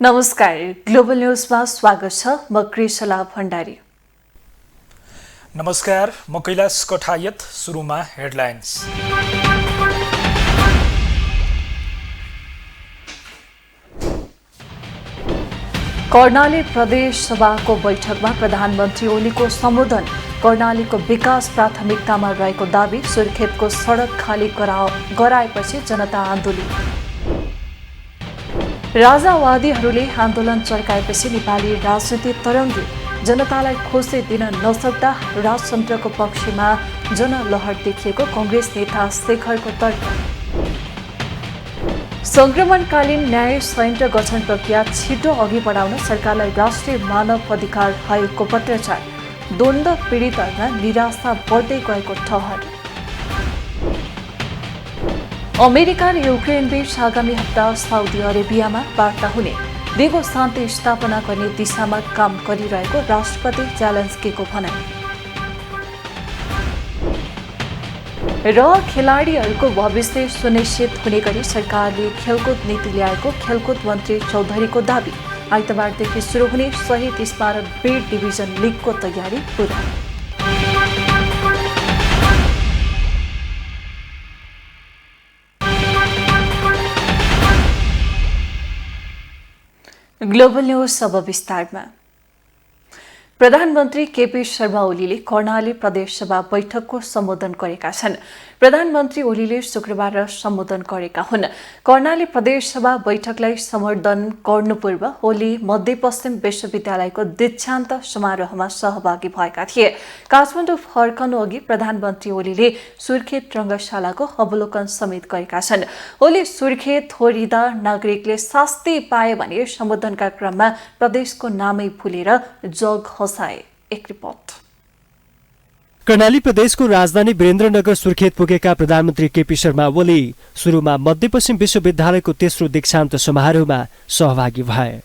नमस्कार, ग्लोबल न्यूजमा स्वागत छ। म कृष्णला भण्डारी। नमस्कार, म कैलाश कठायत। सुरुमा हेडलाइन्स। कर्णाली प्रदेश सभाको बैठकमा प्रधानमन्त्री ओलीको सम्बोधन। कर्णालीको विकास प्राथमिकतामा रहेको दावी। सुर्खेतको सडक खाली गराएपछि जनता आन्दोलन। राजावादीहरूले आन्दोलन चर्काएपछि नेपाली राजनीति तरङ्गी। जनतालाई खुसी दिन नसक्दा राजतन्त्रको पक्षमा जनलहर देखिएको कांग्रेस नेता शेखरको तर्क। संक्रमणकालीन न्याय संयन्त्र गठन प्रक्रिया छिटो अघि बढाउन सरकारलाई राष्ट्रिय मानव अधिकार आयोगको पत्राचार। द्वन्द्व पीडितहरूमा निराशा बढ्दै गएको ठहर। अमेरिका र युक्रेन बीच आगामी हप्ता साउदी अरेबियामा वार्ता हुने। दिगो शान्ति स्थापना गर्ने दिशामा काम गरिरहेको राष्ट्रपति जेलेन्स्कीको भनाइ। र खेलाडीहरूको भविष्य सुनिश्चित हुने गरी सरकारले खेलकुद नीति ल्याएको खेलकुद मन्त्री चौधरीको दावी। आइतबारदेखि सुरु हुने शहीद स्मारक बी डिभिजन लिगको तयारी पूरा। ग्लोबल न्यूज अब विस्तारमा। प्रधानमन्त्री केपी शर्मा ओलीले कर्णाली प्रदेश सभा बैठकको सम्बोधन गरेका छन्। प्रधानमन्त्री ओलीले शुक्रबार सम्बोधन गरेका हुन्। कर्णाली प्रदेश सभा बैठकलाई सम्बोधन गर्नु पूर्व ओली मध्यपश्चिम विश्वविद्यालयको दीक्षान्त समारोहमा सहभागी भएका थिए। काठमाडौँ फर्कनु अघि प्रधानमन्त्री ओलीले सुर्खेत रङ्गशालाको अवलोकन समेत गरेका छन्। ओली सुर्खेत होरिँदा नागरिकले शास्ति पाए भने सम्बोधनका क्रममा प्रदेशको नामै भुलेर जग हसाए। एक रिपोर्ट। कर्णाली प्रदेशको राजधानी वीरेन्द्रनगर सुर्खेत पुगेका प्रधानमन्त्री केपी शर्मा ओली सुरुमा मध्यपश्चिम विश्वविद्यालयको तेस्रो दीक्षान्त समारोहमा सहभागी भए।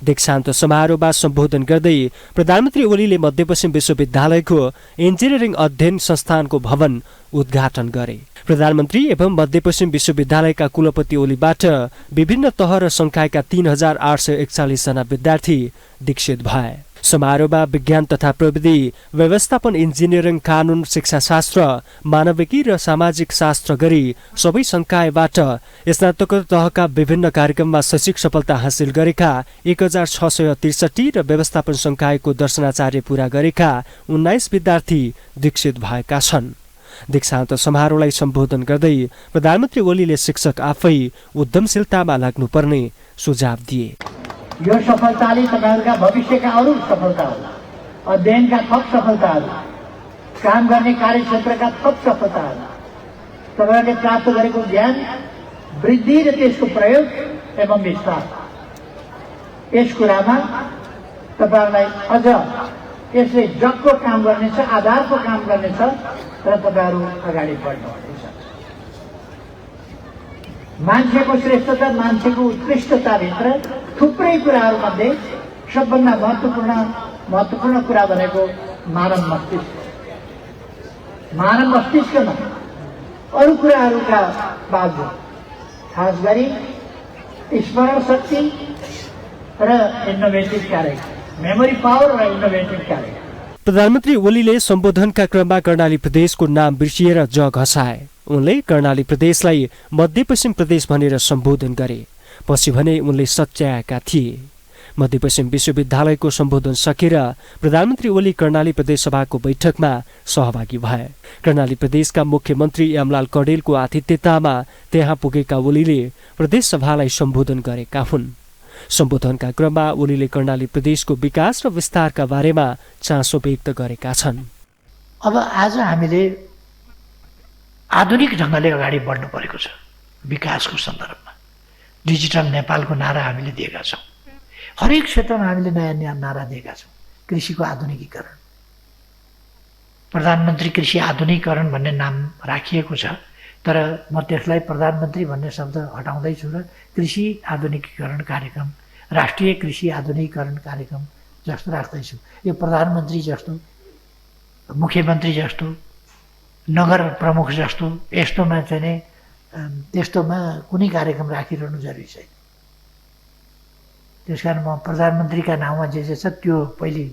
दीक्षान्त समारोहमा सम्बोधन गर्दै प्रधानमन्त्री ओलीले मध्यपश्चिम विश्वविद्यालयको इन्जिनियरिङ अध्ययन संस्थानको भवन उद्घाटन गरे। प्रधानमन्त्री एवं मध्यपश्चिम विश्वविद्यालयका कुलपति ओलीबाट विभिन्न तह र संकायका 3841 जना विद्यार्थी दीक्षित भए। समारोहमा विज्ञान तथा प्रविधि, व्यवस्थापन, इन्जिनियरिङ, कानून, शिक्षाशास्त्र, मानविकी र सामाजिक शास्त्र गरी सबै संकायबाट स्नातकोत्तर तहका विभिन्न कार्यक्रममा शैक्षिक सफलता हासिल गरेका 1663 र व्यवस्थापन संकायको दर्शनाचार्य पूरा गरेका 19 विद्यार्थी दीक्षित भएका छन्। दीक्षान्त समारोहलाई सम्बोधन गर्दै प्रधानमन्त्री ओलीले शिक्षक आफै उद्यमशीलतामा लाग्नुपर्ने सुझाव दिए। यो सफलताले तपाईहरुका भविष्यका अरू सफलताहरू, अध्ययनका थप सफलताहरू, काम गर्ने कार्यक्षेत्रका थप सफलताहरू, तपाईहरुले प्राप्त गरेको ज्ञान वृद्धि र त्यसको प्रयोग एवं विस्तार, यस कुरामा तपाईहरुलाई अझ यसले जगको काम गर्नेछ, आधारको काम गर्नेछ र तपाईहरु अगाडि बढ्नुहुनेछ। मान्छेको श्रेष्ठता, मान्छेको उत्कृष्टताभित्र थुप्रै कुराहरूमध्ये सबभन्दा महत्त्वपूर्ण कुरा भनेको मानव मस्तिष्क। मानव मस्तिष्कमा अरू कुराहरूका बावजुद खास गरी स्मरण शक्ति र इनोभेटिभ कार्य, मेमोरी पावर र इनोभेटिभ कार्य। प्रधानमन्त्री ओलीले सम्बोधनका क्रममा कर्णाली प्रदेशको नाम बिर्सिएर जग हसाए। उनले कर्णाली प्रदेशलाई मध्यपश्चिम प्रदेश भनेर सम्बोधन गरे। पछि भने उनले सच्याएका थिए। मध्यपश्चिम विश्वविद्यालयको सम्बोधन सकेर प्रधानमन्त्री ओली कर्णाली प्रदेश सभाको बैठकमा सहभागी भए। कर्णाली प्रदेशका मुख्यमन्त्री यमलाल कडेलको आतिथ्यतामा त्यहाँ पुगेका ओलीले प्रदेश सभालाई सम्बोधन गरेका हुन्। सम्बोधनका क्रममा ओलीले कर्णाली प्रदेशको विकास र विस्तारका बारेमा चासो व्यक्त गरेका छन्। अब आज हामीले आधुनिक ढङ्गले अगाडि बढ्नु परेको छ। विकासको सन्दर्भमा डिजिटल नेपालको नारा हामीले दिएका छौँ। हरेक क्षेत्रमा हामीले नयाँ नयाँ नारा दिएका छौँ। कृषिको आधुनिकीकरण, प्रधानमन्त्री कृषि आधुनिकीकरण भन्ने नाम राखिएको छ, तर म त्यसलाई प्रधानमन्त्री भन्ने शब्द हटाउँदैछु र कृषि आधुनिकीकरण कार्यक्रम, राष्ट्रिय कृषि आधुनिकीकरण कार्यक्रम जस्तो राख्दैछु। यो प्रधानमन्त्री जस्तो, मुख्यमन्त्री जस्तो, नगर प्रमुख जस्तो यस्तोमा चाहिँ त्यस्तोमा कुनै कार्यक्रम राखिरहनु जरुरी छैन। त्यस कारण म प्रधानमन्त्रीका नाउँमा जे छ त्यो पहिले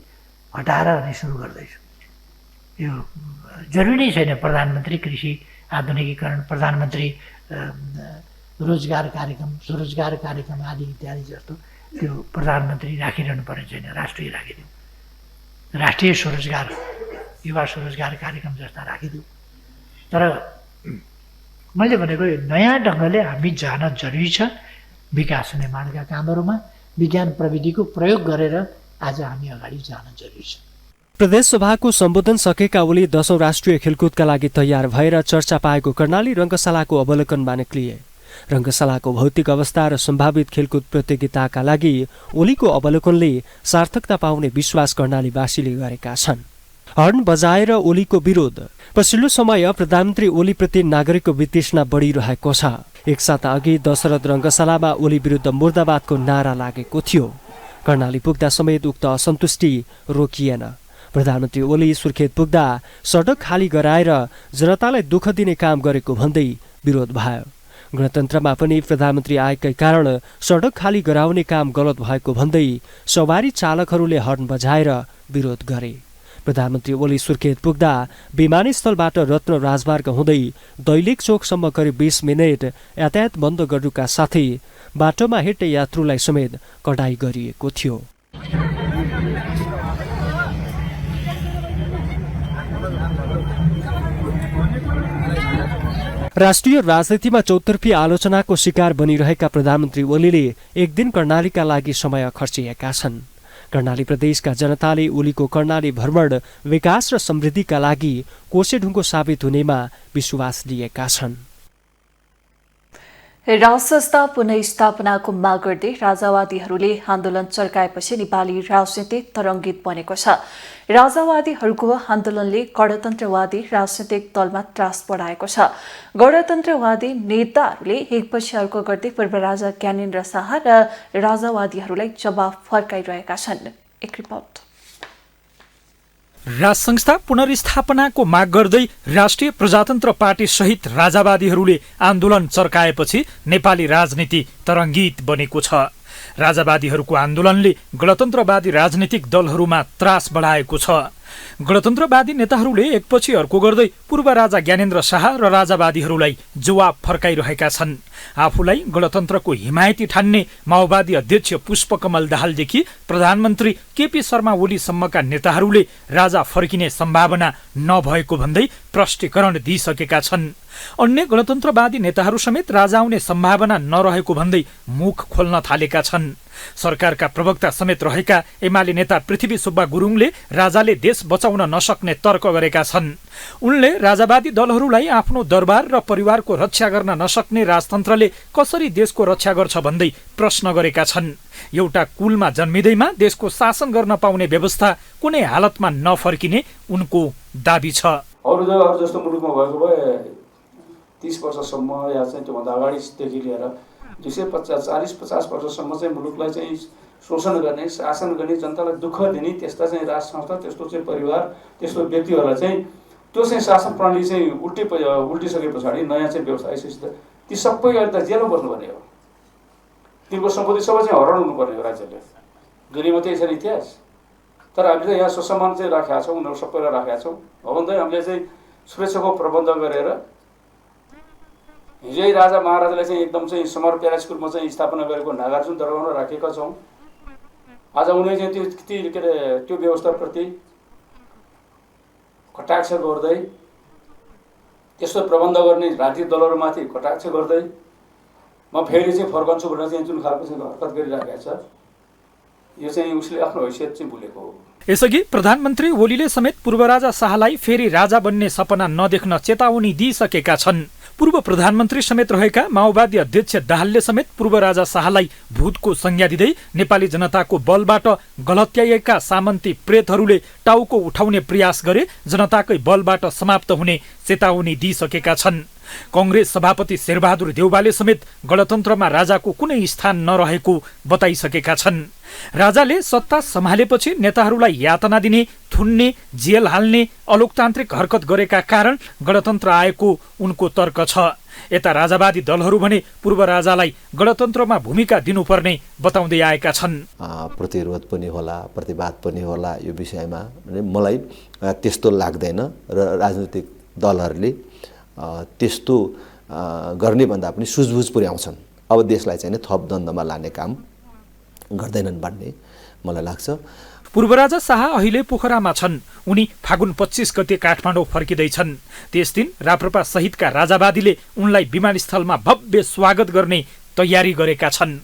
हटाएर अनि सुरु गर्दैछु। यो जरुरी नै छैन प्रधानमन्त्री कृषि आधुनिकीकरण, प्रधानमन्त्री रोजगार कार्यक्रम, स्वरोजगार कार्यक्रम आदि इत्यादि जस्तो त्यो प्रधानमन्त्री राखिरहनु पर्ने छैन, राष्ट्रिय राखिदिउँ। राष्ट्रिय स्वरोजगार, युवा स्वरोजगार कार्यक्रम जस्ता राखिदिउँ। तर मैले भनेको नयाँ ढङ्गले हामी जान जरुरी छ। विकास निर्माणका कामहरूमा विज्ञान प्रविधिको प्रयोग गरेर आज हामी अगाडि जान जरुरी छ। प्रदेशसभाको सम्बोधन सकेका ओली 10औं राष्ट्रिय खेलकुदका लागि तयार भएर चर्चा पाएको कर्णाली रङ्गशालाको अवलोकनमा निक्लिए। रङ्गशालाको भौतिक अवस्था र सम्भावित खेलकुद प्रतियोगिताका लागि ओलीको अवलोकनले सार्थकता पाउने विश्वास कर्णालीवासीले गरेका छन्। हर्न बजाएर ओलीको विरोध। पछिल्लो समय प्रधानमन्त्री ओलीप्रति नागरिकको वितृष्णा बढिरहेको छ। एक साता अघि दशरथ रङ्गशालामा ओली विरुद्ध मुर्दाबादको नारा लागेको थियो। कर्णाली पुग्दा समेत उक्त असन्तुष्टि रोकिएन। प्रधानमन्त्री ओली सुर्खेत पुग्दा सडक खाली गराएर जनतालाई दुःख दिने काम गरेको भन्दै विरोध भयो। गणतन्त्रमा पनि प्रधानमन्त्री आएकै कारण सडक खाली गराउने काम गलत भएको भन्दै सवारी चालकहरूले हर्न बजाएर विरोध गरे। प्रधानमन्त्री ओली सुर्खेत पुग्दा विमानस्थलबाट रत्न राजमार्ग हुँदै दैलेख चोकसम्म करिब 20 मिनेट यातायात बन्द गर्नुका साथै बाटोमा हिँड्ने यात्रुलाई समेत कडाई गरिएको थियो। राष्ट्रिय राजनीतिमा चौतर्फी आलोचनाको शिकार बनिरहेका प्रधानमन्त्री ओलीले एक दिन कर्णालीका लागि समय खर्चिएका छन्। कर्णाली प्रदेशका जनताले ओलीको कर्णाली भ्रमण विकास र समृद्धिका लागि कोसेढुङ्गो साबित हुनेमा विश्वास लिएका छन्। राजसंस्था पुनःस्थापनाको माग गर्दै राजावादीहरूले आन्दोलन चर्काएपछि नेपाली राजनीति तरङ्गित बनेको छ। राजावादीहरूको आन्दोलनले गणतन्त्रवादी राजनीतिक दलमा त्रास बढाएको छ। गणतन्त्रवादी नेताहरूले एकपछि अर्को गर्दै पूर्व राजा ज्ञानेन्द्र शाह र राजावादीहरूलाई जवाफ फर्काइरहेका छन्। एक रिपोर्ट। राजसंस्था पुनर्स्थापनाको माग गर्दै राष्ट्रिय प्रजातन्त्र पार्टी सहित राजावादीहरूले आन्दोलन चर्काएपछि नेपाली राजनीति तरङ्गित बनेको छ। राजावादीहरूको आन्दोलनले गणतन्त्रवादी राजनीतिक दलहरूमा त्रास बढाएको छ। गणतन्त्रवादी नेताहरूले एकपछि अर्को गर्दै पूर्व राजा ज्ञानेन्द्र शाह र राजावादीहरूलाई जवाब फर्काइरहेका छन्। आफूलाई गणतन्त्रको हिमायती ठान्ने माओवादी अध्यक्ष पुष्पकमल दाहालदेखि प्रधानमन्त्री केपी शर्मा ओलीसम्मका नेताहरूले राजा फर्किने सम्भावना नभएको भन्दै प्रष्टीकरण दिइसकेका छन्। अन्य गणतन्त्रवादी नेताहरू समेत राजा आउने सम्भावना नरहेको भन्दै मुख खोल्न थालेका छन्। सरकारका प्रवक्ता समेत रहेका एमाले नेता पृथ्वी सुब्बा गुरुङले राजाले देश बचाउन नसक्ने तर्क गरेका छन्। उनले राजावादी दलहरूलाई आफ्नो दरबार र परिवारको रक्षा गर्न नसक्ने राजतन्त्रले कसरी देशको रक्षा गर्छ भन्दै प्रश्न गरेका छन्। एउटा कुलमा जन्मिँदैमा देशको शासन गर्न पाउने व्यवस्था कुनै हालतमा नफर्किने उनको दाबी छ। अरू जग्गाहरू जस्तो मुलुकमा भएको भए 30 वर्षसम्म या चाहिँ त्योभन्दा अगाडिदेखि लिएर 240-50 वर्षसम्म चाहिँ मुलुकलाई चाहिँ शोषण गर्ने, शासन गर्ने, जनतालाई दुःख दिने त्यस्ता चाहिँ राज संस्था, त्यस्तो चाहिँ परिवार, त्यस्तो व्यक्तिहरूलाई चाहिँ त्यो चाहिँ शासन प्रणाली चाहिँ उल्टिसके पछाडि नयाँ चाहिँ व्यवस्था आइसकेपछि ती सबै अहिले त जेलमा बस्नुपर्ने हो। तिनको सम्पत्ति सबै चाहिँ हरण हुनुपर्ने हो राज्यले। दुनियाँमा त्यही छ नि इतिहास। तर हामीले चाहिँ यहाँ ससम्मान चाहिँ राखेका छौँ, उनीहरू सबैलाई राखेका छौँ। हो भन्दै हामीले चाहिँ सुरक्षाको प्रबन्ध गरेर हिजै राजा महाराजाले चाहिँ एकदम चाहिँ समर प्यारा स्कुलमा चाहिँ स्थापना गरेको नागार्जुन दरबारमा राखेका छौँ। आज उनीहरूले चाहिँ त्यो व्यवस्थाप्रति कटाक्ष गर्दै, त्यस्तो प्रबन्ध गर्ने राजनीतिक दलहरूमाथि कटाक्ष गर्दै म फेरि चाहिँ फर्कन्छु भनेर चाहिँ जुन खालको चाहिँ हरकत गरिराखेको छ, यो चाहिँ उसले आफ्नो हैसियत चाहिँ भुलेको हो। यसअघि प्रधानमन्त्री ओलीले समेत पूर्व राजा शाहलाई फेरि राजा बन्ने सपना नदेख्न चेतावनी दिइसकेका छन्। पूर्व प्रधानमन्त्री समेत रहेका माओवादी अध्यक्ष दाहालले समेत पूर्व राजा शाहलाई भूतको संज्ञा दिँदै नेपाली जनताको बलबाट गलत्याएका सामन्ती प्रेतहरूले टाउको उठाउने प्रयास गरे जनताकै बलबाट समाप्त हुने चेतावनी दिइसकेका छन्। कङ्ग्रेस सभापति शेरबहादुर देउवाले समेत गणतन्त्रमा राजाको कुनै स्थान नरहेको बताइसकेका छन्। राजाले सत्ता सम्हालेपछि नेताहरूलाई यातना दिने, थुन्ने, जेल हाल्ने अलोकतान्त्रिक हरकत गरेका कारण गणतन्त्र आएको उनको तर्क छ। यता राजावादी दलहरू भने पूर्व राजालाई गणतन्त्रमा भूमिका दिनुपर्ने बताउँदै आएका छन्। प्रतिरोध पनि होला, प्रतिवाद पनि होला यो विषयमा भने मलाई त्यस्तो लाग्दैन र राजनीतिक दलहरूले त्यस्तो गर्ने भन्दा पनि सुझबुझ पुर्याउँछन्। अब देशलाई चाहिँ थप द्वन्द्वमा लाने काम गर्दैनन् भन्ने मलाई लाग्छ। पूर्व राजा शाह अहिले पोखरामा छन्। उनी फागुन 25 गते काठमाडौँ फर्किँदैछन्। त्यस दिन राप्रपा सहितका राजावादीले उनलाई विमानस्थलमा भव्य स्वागत गर्ने तयारी गरेका छन्।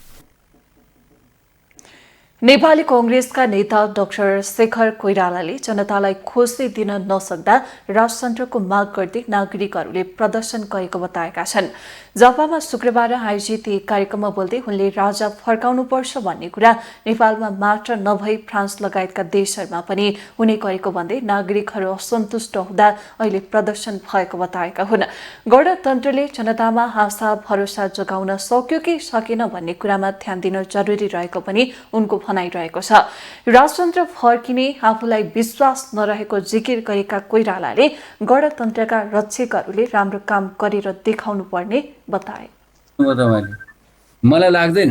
नेपाली कांग्रेसका नेता डाक्टर शेखर कोइरालाले जनतालाई खुसी दिन नसक्दा राजतन्त्रको माग गर्दै नागरिकहरूले प्रदर्शन गरेको बताएका छन्। जापामा शुक्रबार आयोजित एक कार्यक्रममा बोल्दै उनले राजा फर्काउनुपर्छ भन्ने कुरा नेपालमा मात्र नभई फ्रान्स लगायतका देशहरूमा पनि हुने गरेको भन्दै नागरिकहरू असन्तुष्ट हुँदा अहिले प्रदर्शन भएको बताएका हुन्। गणतन्त्रले जनतामा आशा भरोसा जगाउन सक्यो कि सकेन भन्ने कुरामा ध्यान दिन जरुरी रहेको पनि उनको भनाइरहेको छ। राजतन्त्र फर्किने आफूलाई विश्वास नरहेको जिकिर गरेका कोइरालाले गणतन्त्रका रक्षकहरूले राम्रो काम गरेर देखाउनु पर्ने बताए। मलाई लाग्दैन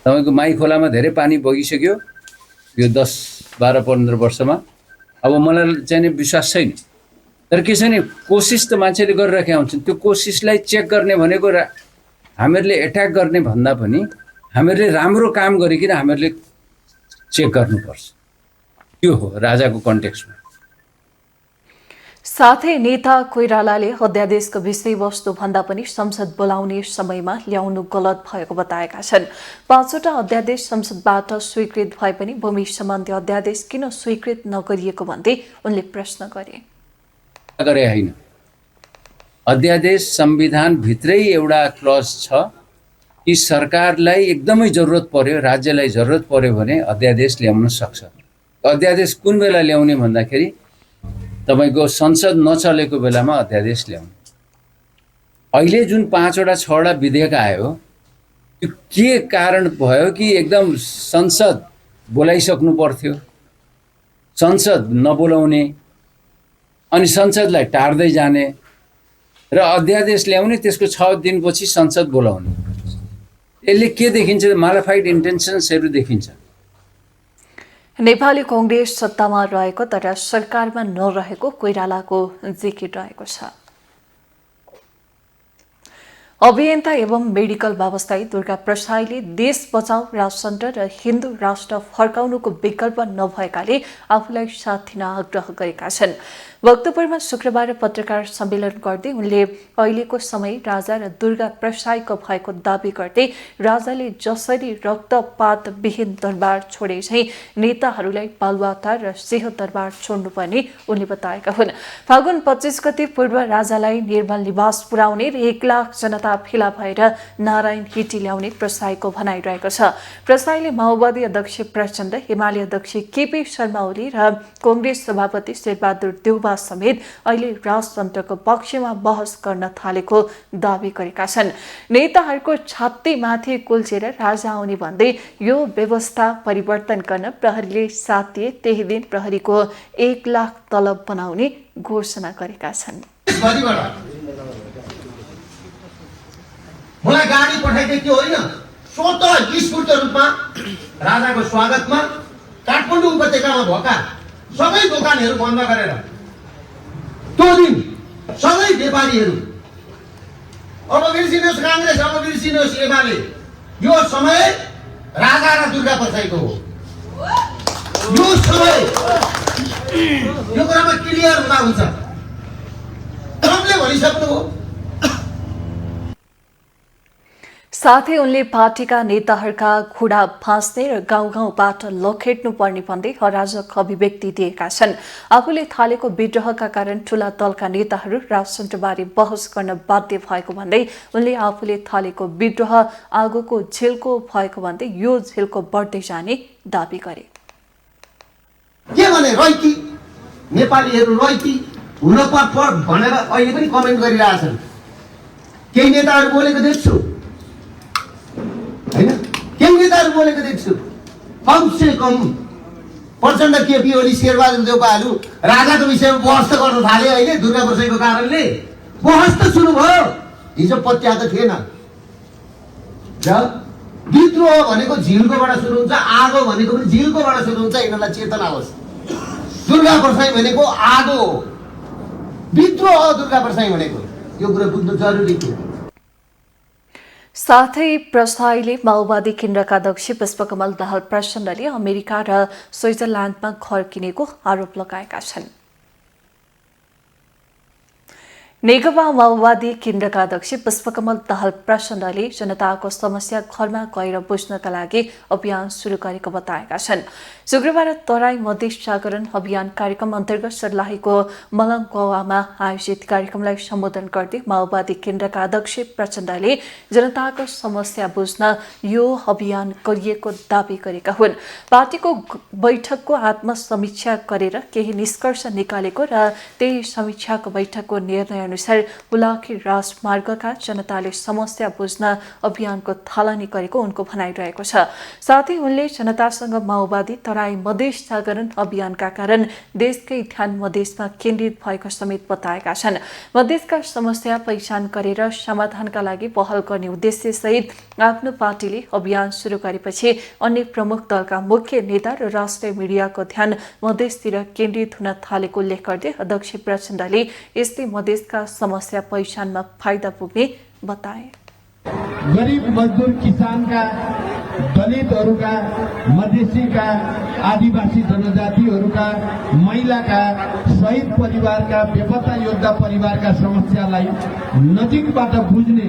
तपाईको माई खोलामा धेरै पानी बगिसक्यो यो 10, 12, 15 वर्षमा। अब मलाई चाहिँ विश्वास छैन। तर के छ नि, कोसिस त मान्छेले गरिरहेका हुन्छन्। त्यो कोसिसलाई चेक गर्ने भनेको हामीहरूले एट्याक गर्ने भन्दा पनि हामीहरूले राम्रो काम गरिकन हामीहरूले चेक गर्नुपर्छ। त्यो हो राजाको कन्टेक्स्टमा। साथै नेता कोइरालाले अध्यादेशको विषयवस्तु भन्दा पनि संसद बोलाउने समयमा ल्याउनु गलत भएको बताएका छन्। 5वटा अध्यादेश संसदबाट स्वीकृत भए पनि भूमि सम्बन्धी अध्यादेश किन स्वीकृत नगरिएको भन्दै उनले प्रश्न गरे होइन। अध्यादेश संविधान भित्रै एउटा क्लज छ कि सरकारलाई एकदमै जरुरत पर्यो, राज्यलाई जरुरत पर्यो भने अध्यादेश ल्याउन सक्छ। अध्यादेश कुन बेला ल्याउने भन्दाखेरि तपाईको संसद नचलेको बेलामा अध्यादेश ल्याउनु। अहिले जुन 5वटा 6वटा विधेयक आयो त्यो के कारण भयो कि एकदम संसद बोलाइसक्नु पर्थ्यो, संसद नबोलाउने अनि संसदलाई टार्दै जाने र अध्यादेश ल्याउने, त्यसको 6 दिनपछि संसद बोलाउने। यसले के देखिन्छ? मालाफाइड इन्टेन्सन्सहरू देखिन्छ। नेपाली कांग्रेस सत्तामा रहेको तर सरकारमा नरहेको कोइरालाको जिकिर रहेको छ। अभियन्ता एवं मेडिकल व्यवसायी दुर्गा प्रसाईले देश बचाऊ राजतन्त्र र हिन्दू राष्ट्र फर्काउनुको विकल्प नभएकाले आफूलाई साथ दिन आग्रह गरेका छन्। भक्तपुरमा शुक्रबार पत्रकार सम्मेलन गर्दै उनले अहिलेको समय राजा र दुर्गा प्रसाईको भएको दावी गर्दै राजाले जसरी रक्तपात विहीन दरबार छोडे झै नेताहरूलाई बालुवाटार र सिंह दरबार छोड्नुपर्ने उनले बताएका हुन्। फागुन 25 गते पूर्व राजालाई निर्मल निवास पुर्याउने र 1 लाख जनता फेला भएर नारायण हिटी ल्याउने प्रसाईको भनाइरहेको छ। प्रसाईले माओवादी अध्यक्ष प्रचण्ड, एमाले अध्यक्ष केपी शर्मा ओली र कांग्रेस सभापति शेरबहादुर देउवा समेत अहिले राजतन्त्रको पक्षमा बहस गर्न थालेको दावी गरेका छन्। नेताहरूको छातीमाथि कुल्चेर राजा आउने भन्दै यो व्यवस्था परिवर्तन गर्न प्रहरीले साथ दिए। त्यही दिन प्रहरीको 1 लाख तलब बनाउने घोषणा गरेका छन्। मलाई गाडी पठाइदिएको होइन, स्वतः स्फूर्त रूपमा राजाको स्वागतमा काठमाडौँ उपत्यकामा भएका सबै दोकानहरू बन्द गरेर त्यो दिन सबै व्यापारीहरू, अब बिर्सिनुहोस् कांग्रेस, अब बिर्सिनुहोस् एमाले, यो समय राजा र दुर्गा प्रसाईको हो। यो समय यो कुरामा क्लियर हुँदा हुन्छ। ट्रम्पले भनिसक्नु हो। साथै उनले पार्टीका नेताहरूका खुडा भाँच्ने र गाउँ गाउँबाट लखेट्नु पर्ने भन्दै अराजक अभिव्यक्ति दिएका छन्। आफूले थालेको विद्रोहका कारण ठूला दलका नेताहरू राजतन्त्रबारे बहस गर्न बाध्य भएको भन्दै उनले आफूले थालेको विद्रोह आगोको झिल्को भएको भन्दै यो झिल्को बढ्दै जाने दावी गरे। के भने रैती नेपालीहरू रैती हुनपर्छ भनेर अहिले पनि कमेन्ट गरिरहेछन्। केही नेताहरू बोलेको देख्छु होइन, केही नेताहरू बोलेको देख्छु। कमसे कम प्रचण्ड, केपी ओली, शेरबहादुर देउपाहरू राजाको विषयमा बहस त गर्न थाले। अहिले दुर्गा प्रसाईको कारणले बहस त सुरु भयो, हिजो पत्याएको थिएन। विद्रोह भनेको झिल्कोबाट सुरु हुन्छ, आगो भनेको पनि झिल्कोबाट सुरु हुन्छ। यिनीहरूलाई चेतना होस्। दुर्गा प्रसाई भनेको आगो हो, विद्रोह हो दुर्गा प्रसाई भनेको। यो कुरा बुझ्नु जरुरी थियो। साथै प्रसाईले माओवादी केन्द्रका अध्यक्ष पुष्पकमल दाहाल प्रचण्डले अमेरिका र स्विजरल्याण्डमा घर किनेको आरोप लगाएका छन्। नेकपा माओवादी केन्द्रका अध्यक्ष पुष्पकमल दाहाल प्रचण्डले जनताको समस्या घरमा गएर बुझ्नका लागि अभियान सुरु गरेको बताएका छन्। शुक्रबार तराई मधेस जागरण अभियान कार्यक्रम अन्तर्गत सर्लाहीको मलङगवामा आयोजित कार्यक्रमलाई सम्बोधन गर्दै माओवादी केन्द्रका अध्यक्ष प्रचण्डले जनताको समस्या बुझ्न यो अभियान गरिएको दावी गरेका हुन्। पार्टीको बैठकको आत्मसमीक्षा गरेर केही निष्कर्ष निकालेको र त्यही समीक्षाको बैठकको निर्णय अनुसार बुलाकी राजमार्गका जनताले समस्या बुझ्न अभियानको थालनी गरेको उनको भनाइरहेको छ। साथै उनले जनतासँग माओवादी तराई मधेस जागरण अभियानका कारण देशकै ध्यान मधेसमा केन्द्रित भएको समेत बताएका छन्। मधेसका समस्या पहिचान गरेर समाधानका लागि पहल गर्ने उद्देश्य सहित आफ्नो पार्टीले अभियान सुरु गरेपछि अन्य प्रमुख दलका मुख्य नेता र राष्ट्रिय मिडियाको ध्यान मधेसतिर केन्द्रित हुन थालेको उल्लेख गर्दै अध्यक्ष प्रचण्डले यसले मधेसका समस्या पहिचानमा फाइदा पुग्ने बताए। गरीब मजदूर किसानका, दलितहरूका, मधेसीका, आदिवासी जनजातिहरूका, महिलाका, शहीद परिवारका, बेपत्ता योद्धा परिवारका समस्यालाई नजिकबाट बुझ्ने,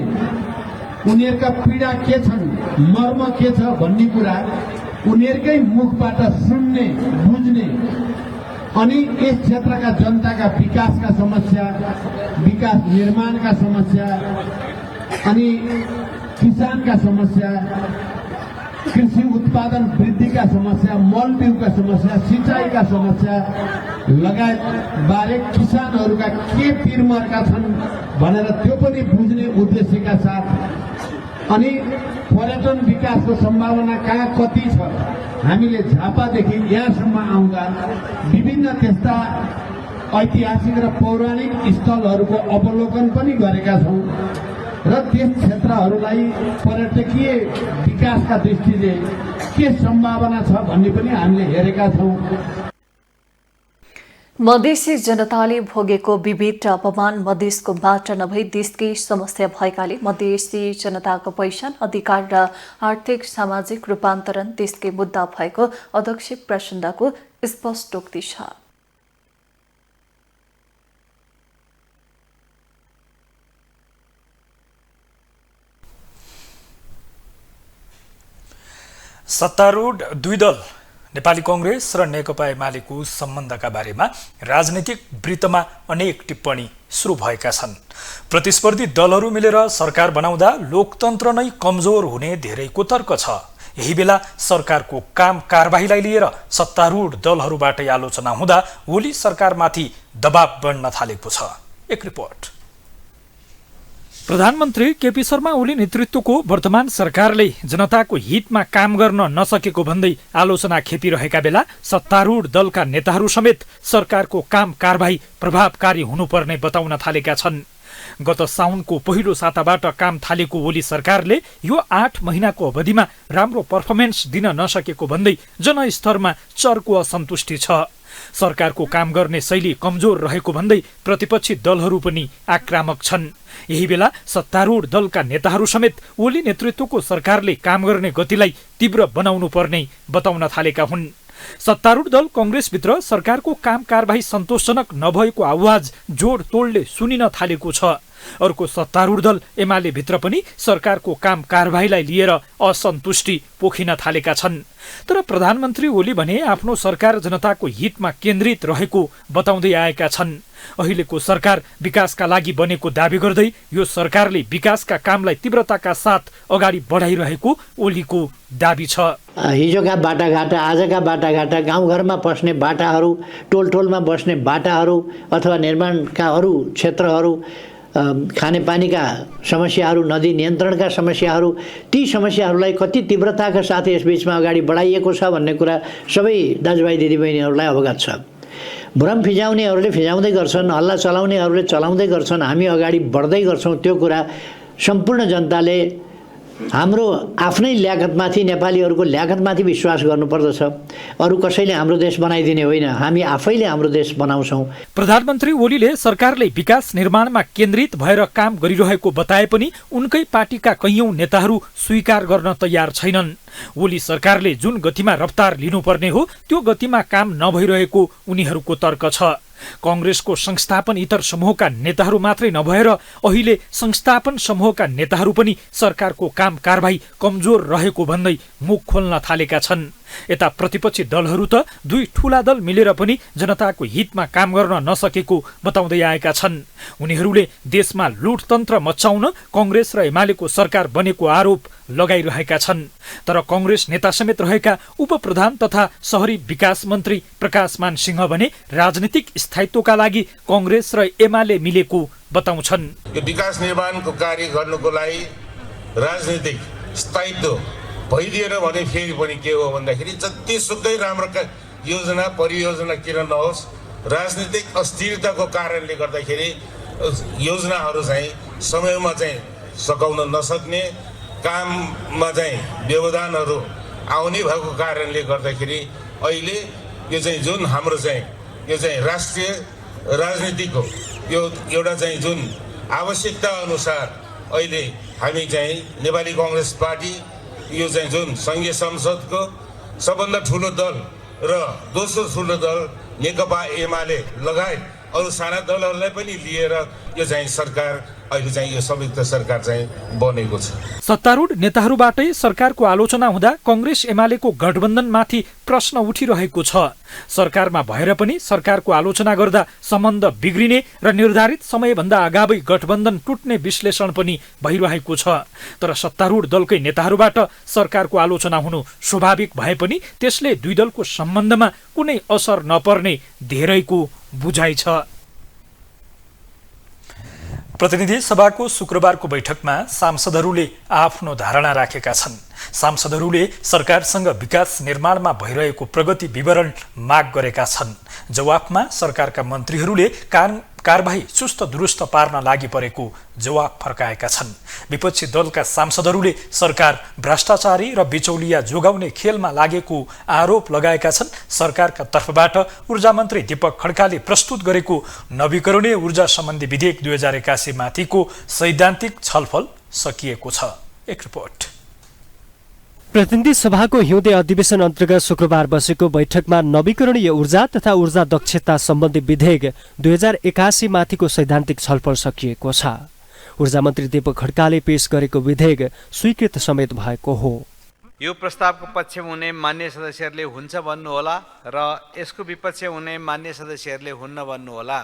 उनीहरूका पीडा के छन्, मर्म के छ भन्ने कुरा उनीहरूकै मुखबाट सुन्ने, बुझ्ने, अनि यस क्षेत्रका जनताका विकासका समस्या, विकास निर्माणका समस्या, अनि किसानका समस्या, कृषि उत्पादन वृद्धिका समस्या, मलबिउका समस्या, सिंचाइका समस्या लगायत बारे किसानहरूका के पिरमर्का छन् भनेर त्यो पनि बुझ्ने उद्देश्यका साथ, अनि पर्यटन विकासको सम्भावना कहाँ कति छ, हामीले झापादेखि यहाँसम्म आउँदा विभिन्न त्यस्ता ऐतिहासिक र पौराणिक स्थलहरूको अवलोकन पनि गरेका छौँ र त्यस क्षेत्रहरूलाई पर्यटकीय विकासका दृष्टिले के सम्भावना छ भन्ने पनि हामीले हेरेका छौँ। मधेसी जनताले भोगेको विभेद र अपमान मधेसको मात्र नभई देशकै समस्या भएकाले मधेसी जनताको पहिचान, अधिकार र आर्थिक सामाजिक रूपान्तरण देशकै मुद्दा भएको अध्यक्ष प्रचण्डको स्पष्ट उक्ति छ। सत्तारूढ दुई दल नेपाली कांग्रेस र नेकपा एमालेको सम्बन्धका बारेमा राजनीतिक वृत्तमा अनेक टिप्पणी सुरु भएका छन्। प्रतिस्पर्धी दलहरू मिलेर सरकार बनाउँदा लोकतन्त्र नै कमजोर हुने धेरैको तर्क छ। यही बेला सरकारको काम कारबाहीलाई लिएर सत्तारूढ दलहरूबाटै आलोचना हुँदा ओली सरकारमाथि दबाव बढ्न थालेको छ। एक रिपोर्ट। प्रधानमन्त्री केपी शर्मा ओली नेतृत्वको वर्तमान सरकारले जनताको हितमा काम गर्न नसकेको भन्दै आलोचना खेपिरहेका बेला सत्तारूढ दलका नेताहरू समेत सरकारको काम कारबाही प्रभावकारी हुनुपर्ने बताउन थालेका छन्। गत साउनको पहिलो साताबाट काम थालेको ओली सरकारले यो 8 महिनाको अवधिमा राम्रो पर्फर्मेन्स दिन नसकेको भन्दै जनस्तरमा चर्को असन्तुष्टि छ। सरकारको काम गर्ने शैली कमजोर रहेको भन्दै प्रतिपक्षी दलहरू पनि आक्रामक छन्। यही बेला सत्तारूढ दलका नेताहरू समेत ओली नेतृत्वको सरकारले काम गर्ने गतिलाई तीव्र बनाउनु पर्ने बताउन थालेका हुन्। सत्तारूढ दल कांग्रेसभित्र सरकारको काम कारबाही सन्तोषजनक नभएको आवाज जोड तोडले सुनिन थालेको छ। अर्को सत्तारूढ दल एमाले भित्र पनि सरकारको काम कारबाहीलाई लिएर असन्तुष्टि पोखिन थालेका छन्। तर प्रधानमन्त्री ओली भने आफ्नो सरकार जनताको हितमा केन्द्रित रहेको बताउँदै आएका छन्। अहिलेको सरकार विकासका लागि बनेको दावी गर्दै यो सरकारले विकासका कामलाई तीव्रताका साथ अगाडि बढाइरहेको ओलीको दावी छ। हिजोका बाटाघाटा, आजका बाटाघाटा, गाउँघरमा बस्ने बाटाहरू, टोलटोलमा बस्ने बाटाहरू अथवा निर्माणका अरू क्षेत्रहरू, खानेपानीका समस्याहरू, नदी नियन्त्रणका समस्याहरू, ती समस्याहरूलाई कति तीव्रताका साथ यसबीचमा अगाडि बढाइएको छ भन्ने कुरा सबै दाजुभाइ दिदीबहिनीहरूलाई अवगत छ। भ्रम फिजाउनेहरूले फिजाउँदै गर्छन्, हल्ला चलाउनेहरूले चलाउँदै गर्छन्, हामी अगाडि बढ्दै गर्छौँ। त्यो कुरा सम्पूर्ण जनताले हाम्रो आफ्नै ल्याकतमाथि, नेपालीहरूको ल्याकतमाथि विश्वास गर्नुपर्दछ। अरू कसैले हाम्रो देश बनाइदिने होइन, हामी आफैले हाम्रो देश बनाउँछौँ। प्रधानमन्त्री ओलीले सरकारले विकास निर्माणमा केन्द्रित भएर काम गरिरहेको बताए पनि उनकै पार्टीका कैयौं नेताहरू स्वीकार गर्न तयार छैनन्। ओली सरकारले जुन गतिमा रफ्तार लिनुपर्ने हो त्यो गतिमा काम नभइरहेको उनीहरूको तर्क छ। कांग्रेसको संस्थापन इतर समूहका नेताहरू मात्रै नभएर अहिले संस्थापन समूहका नेताहरू पनि सरकारको काम कारबाही कमजोर रहेको भन्दै मुख खोल्न थालेका छन्। यता प्रतिपक्षी दलहरू त दुई ठूला दल मिलेर पनि जनताको हितमा काम गर्न नसकेको बताउँदै आएका छन्। उनीहरूले देशमा लुटतन्त्र मचाउन कांग्रेस र एमालेको सरकार बनेको आरोप लगाइरहेका छन्। तर कांग्रेस नेता समेत रहेका उपप्रधान तथा शहरी विकास मन्त्री प्रकाशमान सिंह भने राजनीतिक स्थायित्वका लागि कांग्रेस र एमाले मिलेको बताउँछन्। विकास निर्माणको कार्य गर्नको लागि राजनीतिक स्थायित्व भइदिएर भने फेरि पनि के हो भन्दाखेरि जतिसुकै राम्रो योजना परियोजना किन नहोस्, राजनीतिक अस्थिरताको कारणले गर्दाखेरि योजनाहरू चाहिँ समयमा चाहिँ सकाउन नसक्ने, काममा चाहिँ व्यवधानहरू आउने भएको कारणले गर्दाखेरि अहिले यो चाहिँ जुन हाम्रो चाहिँ यो चाहिँ राष्ट्रिय राजनीतिको यो एउटा चाहिँ जुन आवश्यकता अनुसार अहिले हामी चाहिँ नेपाली कांग्रेस पार्टी यो चाहिँ जुन संघीय संसदको सबभन्दा ठुलो दल र दोस्रो ठुलो दल नेकपा एमाले लगायत अरू साना दलहरूलाई पनि लिएर यो चाहिँ सरकार अहिले चाहिँ यो संयुक्त सरकार चाहिँ बनेको छ। सत्तारूढ नेताहरूबाटै सरकारको आलोचना हुँदा कांग्रेस एमालेको गठबन्धनमाथि प्रश्न उठिरहेको छ। सरकारमा भएर पनि सरकारको आलोचना गर्दा सम्बन्ध बिग्रिने र निर्धारित समयभन्दा अगावै गठबन्धन टुट्ने विश्लेषण पनि भइरहेको छ। तर सत्तारूढ दलकै नेताहरूबाट सरकारको आलोचना हुनु स्वाभाविक भए पनि त्यसले दुई दलको सम्बन्धमा कुनै असर नपर्ने धेरैको बुझाइ छ। प्रतिनिधि सभाको शुक्रबारको बैठकमा सांसदहरूले आफ्नो धारणा राखेका छन्। सांसदहरूले सरकारसँग विकास निर्माणमा भइरहेको प्रगति विवरण माग गरेका छन्। जवाफमा सरकारका मन्त्रीहरूले कारबाही चुस्त दुरुस्त पार्न लागि परेको जवाफ फर्काएका छन्। विपक्षी दलका सांसदहरूले सरकार भ्रष्टाचारी र बिचौलिया जोगाउने खेलमा लागेको आरोप लगाएका छन्। सरकारका तर्फबाट ऊर्जा मन्त्री दीपक खड्काले प्रस्तुत गरेको नवीकरणीय ऊर्जा सम्बन्धी विधेयक 2081 माथिको सैद्धान्तिक छलफल सकिएको छ। एक रिपोर्ट। प्रतिनिधि सभाको हिउँदे अधिवेशन अन्तर्गत शुक्रबार बसेको बैठकमा नवीकरणीय ऊर्जा तथा ऊर्जा दक्षता सम्बन्धी विधेयक 2081 माथिको सैद्धान्तिक छलफल सकिएको छ। ऊर्जा मन्त्री दीपक खड्काले पेश गरेको विधेयक स्वीकृत समेत भएको हो। यो प्रस्तावको पक्षमा हुने मान्य सदस्यहरूले हुन्छ भन्नुहोला र यसको विपक्ष हुने मान्य सदस्यहरूले हुन्न भन्नुहोला।